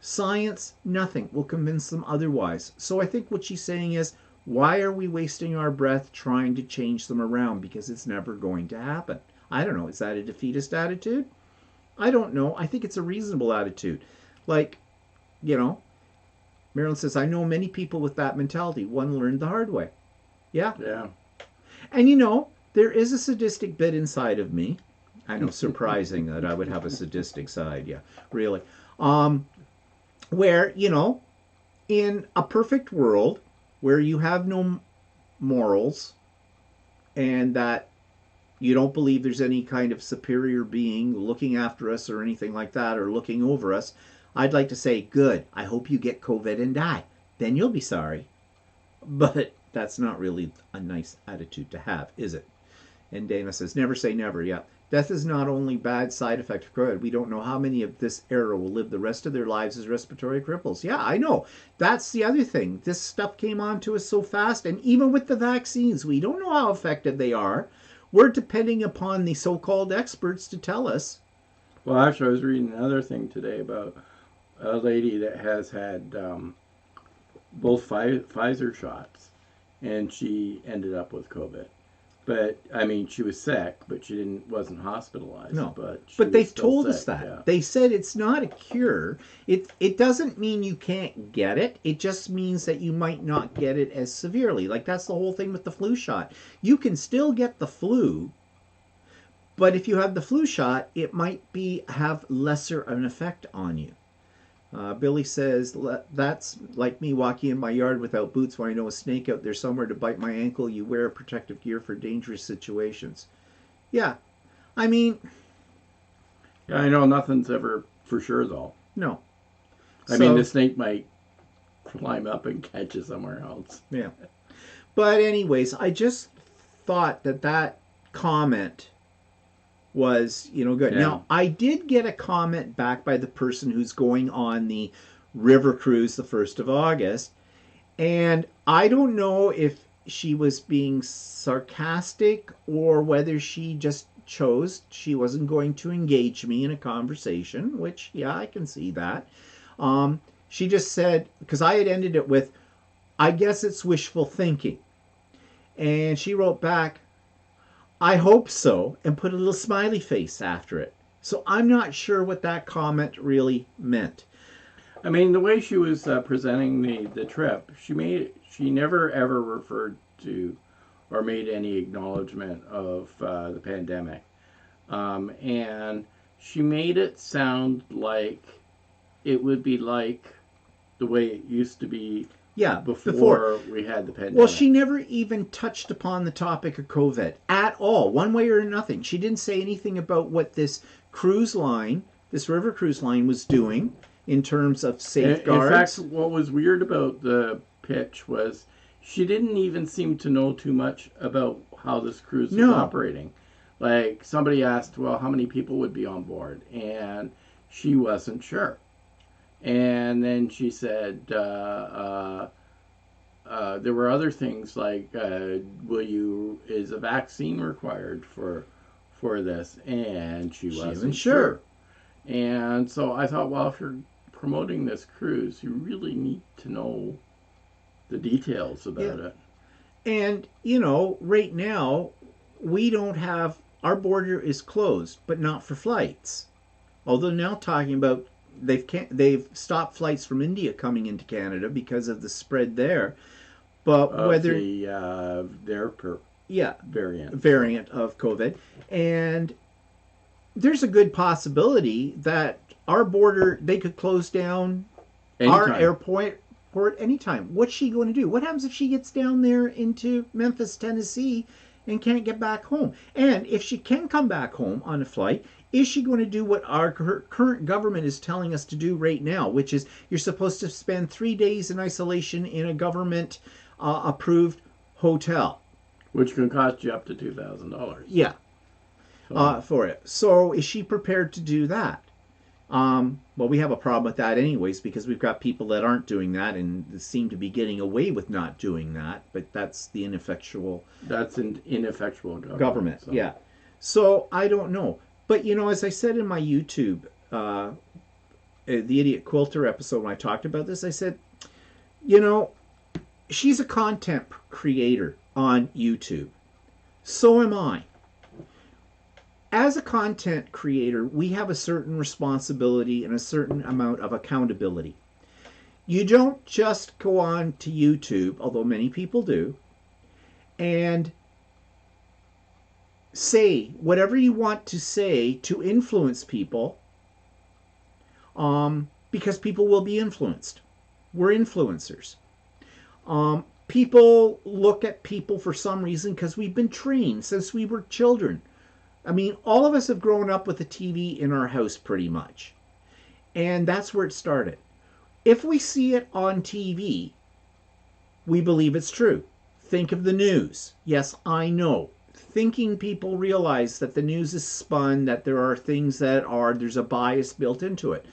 Speaker 1: science, nothing will convince them otherwise. So I think what she's saying is, why are we wasting our breath trying to change them around? Because it's never going to happen. I don't know. Is that a defeatist attitude? I don't know. I think it's a reasonable attitude. Like, you know, Marilyn says, I know many people with that mentality. One learned the hard way. Yeah.
Speaker 2: yeah,
Speaker 1: And there is a sadistic bit inside of me. I know, surprising that I would have a sadistic side. Yeah, really. Where, in a perfect world where you have no morals and that you don't believe there's any kind of superior being looking after us or anything like that or looking over us, I'd like to say, good, I hope you get COVID and die. Then you'll be sorry. But that's not really a nice attitude to have, is it? And Dana says, never say never. Yeah. Death is not only bad side effect of COVID. We don't know how many of this era will live the rest of their lives as respiratory cripples. Yeah, I know. That's the other thing. This stuff came on to us so fast. And even with the vaccines, we don't know how effective they are. We're depending upon the so-called experts to tell us.
Speaker 2: well, actually, I was reading another thing today about a lady that has had both Pfizer shots, and she ended up with COVID. But I mean, she was sick, but she wasn't hospitalized.
Speaker 1: No,
Speaker 2: but
Speaker 1: but they've
Speaker 2: still
Speaker 1: told
Speaker 2: sick,
Speaker 1: us that.
Speaker 2: Yeah.
Speaker 1: They said it's not a cure. It doesn't mean you can't get it. It just means that you might not get it as severely. Like that's the whole thing with the flu shot. You can still get the flu, but if you have the flu shot, it might have lesser an effect on you. Billy says, that's like me walking in my yard without boots when I know a snake out there somewhere to bite my ankle. You wear protective gear for dangerous situations. Yeah, I mean,
Speaker 2: Yeah, I know nothing's ever for sure though.
Speaker 1: no.
Speaker 2: I mean,
Speaker 1: So,
Speaker 2: the snake might climb up and catch you somewhere else.
Speaker 1: yeah. But, anyways, I just thought that that comment was, good.
Speaker 2: Yeah.
Speaker 1: Now, I did get a comment back by the person who's going on the river cruise the 1st of August. And I don't know if she was being sarcastic or whether she just chose she wasn't going to engage me in a conversation, which, yeah, I can see that. She just said, because I had ended it with, I guess it's wishful thinking. And she wrote back, I hope so, and put a little smiley face after it. So I'm not sure what that comment really meant.
Speaker 2: I mean, the way she was presenting the trip, she never ever referred to or made any acknowledgement of the pandemic, and she made it sound like it would be like the way it used to be
Speaker 1: Yeah,
Speaker 2: before we had the pandemic.
Speaker 1: Well, she never even touched upon the topic of COVID at all, one way or nothing. She didn't say anything about what this cruise line, this river cruise line, was doing in terms of safeguards.
Speaker 2: In fact, what was weird about the pitch was she didn't even seem to know too much about how this cruise was operating. Like, somebody asked, well, how many people would be on board? And she wasn't sure. And then she said there were other things like, is a vaccine required for this? And she wasn't sure. And so I thought, well, if you're promoting this cruise, you really need to know the details about it.
Speaker 1: And, right now, we don't have, our border is closed, but not for flights. Although now talking about they've stopped flights from India coming into Canada because of the spread there. But whether
Speaker 2: their variant of
Speaker 1: COVID, and there's a good possibility that our border, they could close down our airport anytime. What's she going to do? What happens if she gets down there into Memphis, Tennessee, and can't get back home? And if she can come back home on a flight, is she going to do what our current government is telling us to do right now, which is you're supposed to spend 3 days in isolation in a government approved hotel,
Speaker 2: which can cost you up to $2,000.
Speaker 1: Yeah, for it. So is she prepared to do that? Well, we have a problem with that anyways, because we've got people that aren't doing that and seem to be getting away with not doing that. But that's the ineffectual.
Speaker 2: That's an ineffectual
Speaker 1: government. So. Yeah. So I don't know. But, as I said in my YouTube, the Idiot Quilter episode, when I talked about this, I said, she's a content creator on YouTube. So am I. As a content creator, we have a certain responsibility and a certain amount of accountability. You don't just go on to YouTube, although many people do, and say whatever you want to say to influence people, because people will be influenced. We're influencers. People look at people for some reason because we've been trained since we were children. I mean, all of us have grown up with a TV in our house pretty much. And that's where it started. If we see it on TV, we believe it's true. Think of the news. Yes, I know. Thinking people realize that the news is spun, that there are things there's a bias built into it.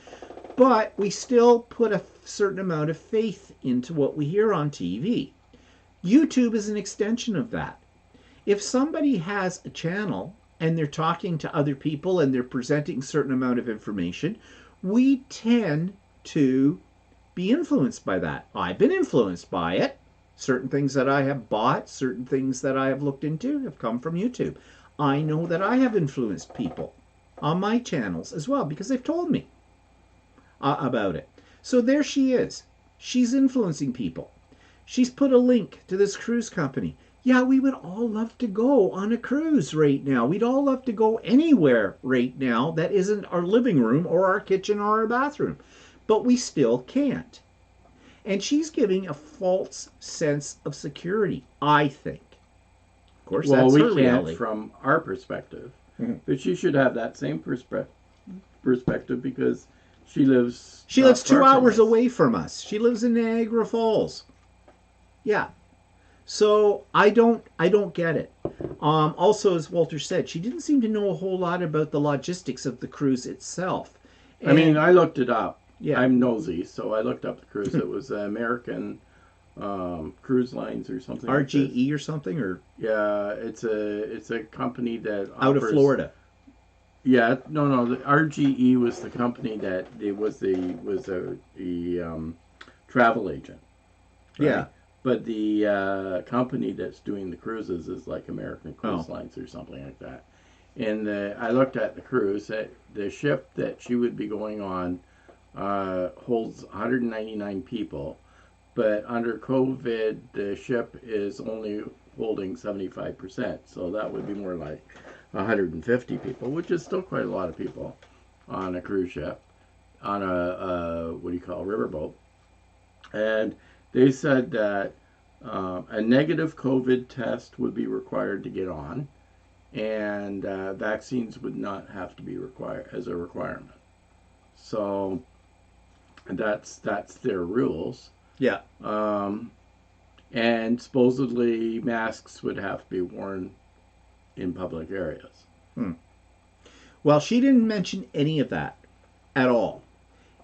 Speaker 1: But we still put a certain amount of faith into what we hear on TV. YouTube is an extension of that. If somebody has a channel and they're talking to other people and they're presenting a certain amount of information, we tend to be influenced by that. I've been influenced by it. Certain things that I have bought, certain things that I have looked into have come from YouTube. I know that I have influenced people on my channels as well because they've told me about it. So there she is. She's influencing people. She's put a link to this cruise company. Yeah, we would all love to go on a cruise right now. We'd all love to go anywhere right now that isn't our living room or our kitchen or our bathroom. but we still can't. And she's giving a false sense of security, I think. Of course,
Speaker 2: Well,
Speaker 1: that's
Speaker 2: we
Speaker 1: her
Speaker 2: can't
Speaker 1: reality.
Speaker 2: from our perspective,
Speaker 1: Mhm.
Speaker 2: but she should have that same perspective because she lives
Speaker 1: She
Speaker 2: not
Speaker 1: lives 2
Speaker 2: far from
Speaker 1: hours
Speaker 2: us.
Speaker 1: away from us. She lives in Niagara Falls. Yeah. So I don't get it. Also, as Walter said, she didn't seem to know a whole lot about the logistics of the cruise itself.
Speaker 2: I mean,
Speaker 1: And
Speaker 2: I looked it up.
Speaker 1: yeah,
Speaker 2: I'm nosy, so I looked up the cruise. It was American Cruise Lines or something like this.
Speaker 1: RGE or something, or
Speaker 2: Yeah, it's a company that
Speaker 1: out of
Speaker 2: offers.
Speaker 1: Florida.
Speaker 2: Yeah, no. The RGE was the company that it was the travel agent. Right?
Speaker 1: Yeah.
Speaker 2: But the company that's doing the cruises is like American Cruise
Speaker 1: Oh.
Speaker 2: Lines or something like that. And I looked at the cruise. The ship that she would be going on holds 199 people, but under COVID, the ship is only holding 75%. So that would be more like 150 people, which is still quite a lot of people on a cruise ship, on a what do you call, a riverboat. And they said that a negative COVID test would be required to get on, and vaccines would not have to be required as a requirement. So that's their rules.
Speaker 1: Yeah.
Speaker 2: And supposedly masks would have to be worn in public areas.
Speaker 1: Well, she didn't mention any of that at all.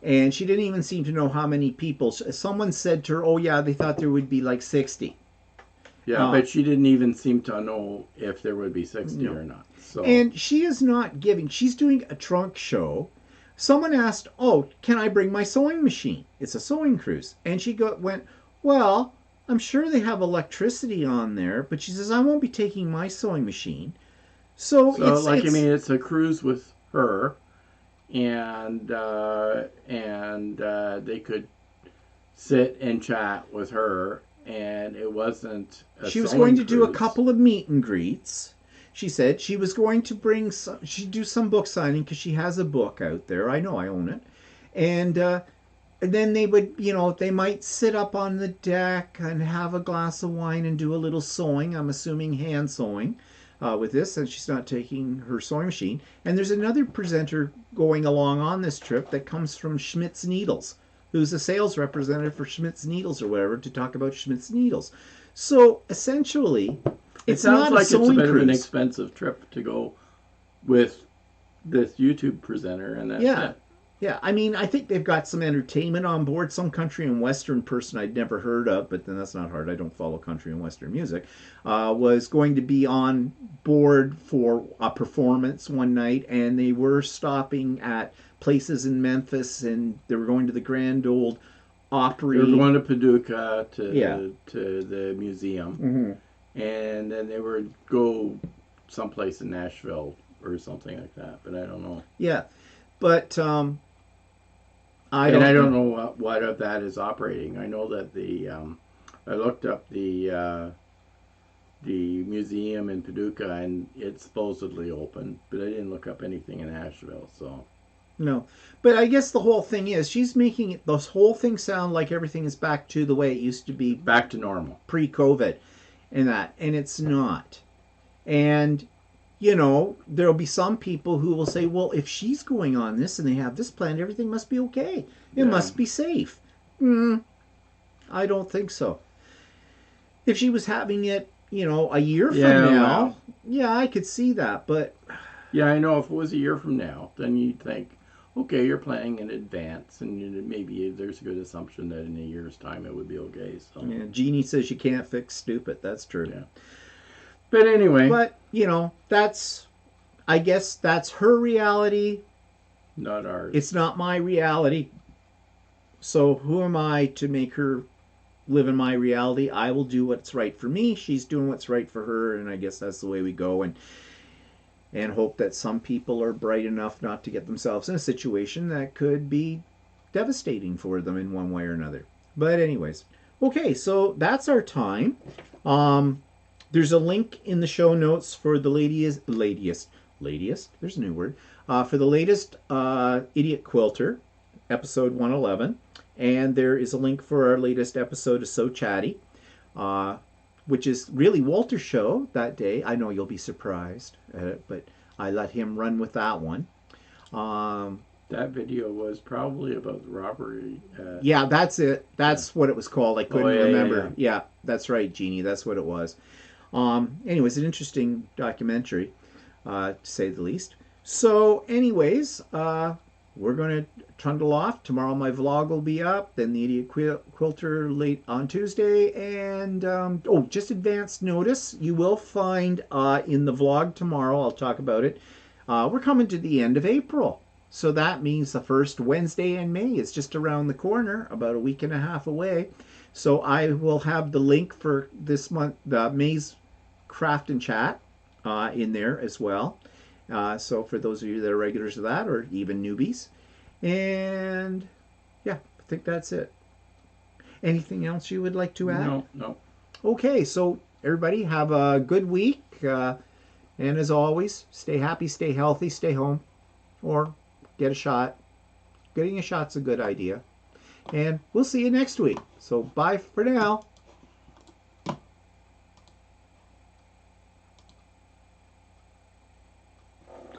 Speaker 1: And she didn't even seem to know how many people. Someone said to her, oh, yeah, they thought there would be like 60.
Speaker 2: Yeah, but she didn't even seem to know if there would be 60
Speaker 1: No.
Speaker 2: or not. So
Speaker 1: And she is not giving, she's doing a trunk show. Someone asked, oh, can I bring my sewing machine? It's a sewing cruise. And she went, well, I'm sure they have electricity on there, but she says, I won't be taking my sewing machine. So it's,
Speaker 2: like, I mean, it's a cruise with her, and they could sit and chat with her, and it wasn't a
Speaker 1: she was
Speaker 2: sewing
Speaker 1: going to do a
Speaker 2: cruise.
Speaker 1: couple of meet and greets. She said she was going to bring some, she'd do some book signing because she has a book out there. I know, I own it. And then they would, they might sit up on the deck and have a glass of wine and do a little sewing. I'm assuming hand sewing with this, and she's not taking her sewing machine. And there's another presenter going along on this trip that comes from Schmidt's Needles, who's a sales representative for Schmidt's Needles or whatever, to talk about Schmidt's Needles. So essentially,
Speaker 2: It
Speaker 1: it's
Speaker 2: sounds
Speaker 1: not
Speaker 2: like
Speaker 1: a sewing
Speaker 2: it's a bit
Speaker 1: cruise.
Speaker 2: of an expensive trip to go with this YouTube presenter, and that's
Speaker 1: Yeah.
Speaker 2: it.
Speaker 1: Yeah, I mean, I think they've got some entertainment on board. Some country and western person I'd never heard of, but then that's not hard. I don't follow country and western music. Was going to be on board for a performance one night, and they were stopping at places in Memphis, and they were going to the Grand Old Opry.
Speaker 2: They were going to Paducah
Speaker 1: Yeah.
Speaker 2: to the museum,
Speaker 1: Mhm.
Speaker 2: and then they would go someplace in Nashville or something like that. But I don't know.
Speaker 1: Yeah, but I
Speaker 2: I
Speaker 1: don't
Speaker 2: don't know what of that is operating. I know that I looked up the museum in Paducah, and it's supposedly open, but I didn't look up anything in Nashville. So
Speaker 1: No, but I guess the whole thing is she's making it, this whole thing sound like everything is back to the way it used to be
Speaker 2: back to normal.
Speaker 1: pre-COVID, and it's not. And there'll be some people who will say, well, if she's going on this and they have this planned, everything must be okay. It
Speaker 2: Yeah.
Speaker 1: must be safe. I don't think so. If she was having it, a year from now,
Speaker 2: well.
Speaker 1: yeah, I could see that. But
Speaker 2: Yeah, I know. If it was a year from now, then you'd think, okay, you're planning in advance, and maybe there's a good assumption that in a year's time it would be okay. So
Speaker 1: yeah, Jeannie says you can't fix stupid. That's true.
Speaker 2: Yeah. But anyway,
Speaker 1: But, I guess that's her reality.
Speaker 2: not ours.
Speaker 1: It's not my reality. So who am I to make her live in my reality? I will do what's right for me. She's doing what's right for her, and I guess that's the way we go. And hope that some people are bright enough not to get themselves in a situation that could be devastating for them in one way or another. But anyways, okay, so that's our time. There's a link in the show notes for the latest, there's a new word, for the latest Idiot Quilter. episode 111. And there is a link for our latest episode of So Chatty, which is really Walter's show that day. I know you'll be surprised, but I let him run with that one.
Speaker 2: That video was probably about the robbery.
Speaker 1: Yeah, that's it. That's what it was called. I couldn't remember.
Speaker 2: Yeah.
Speaker 1: That's right, Jeannie. That's what it was. Anyways, an interesting documentary, to say the least. So, anyways, we're going to trundle off. Tomorrow my vlog will be up. Then the Idiot Quilter late on Tuesday. And, just advance notice. You will find in the vlog tomorrow, I'll talk about it, we're coming to the end of April. So that means the first Wednesday in May is just around the corner, about a week and a half away. So I will have the link for this month, the May's Craft and Chat, in there as well. So for those of you that are regulars of that, or even newbies. And yeah, I think that's it. Anything else you would like to add?
Speaker 2: No.
Speaker 1: Okay, so everybody have a good week. And as always, stay happy, stay healthy, stay home, or get a shot. Getting a shot's a good idea. And we'll see you next week. So bye for now.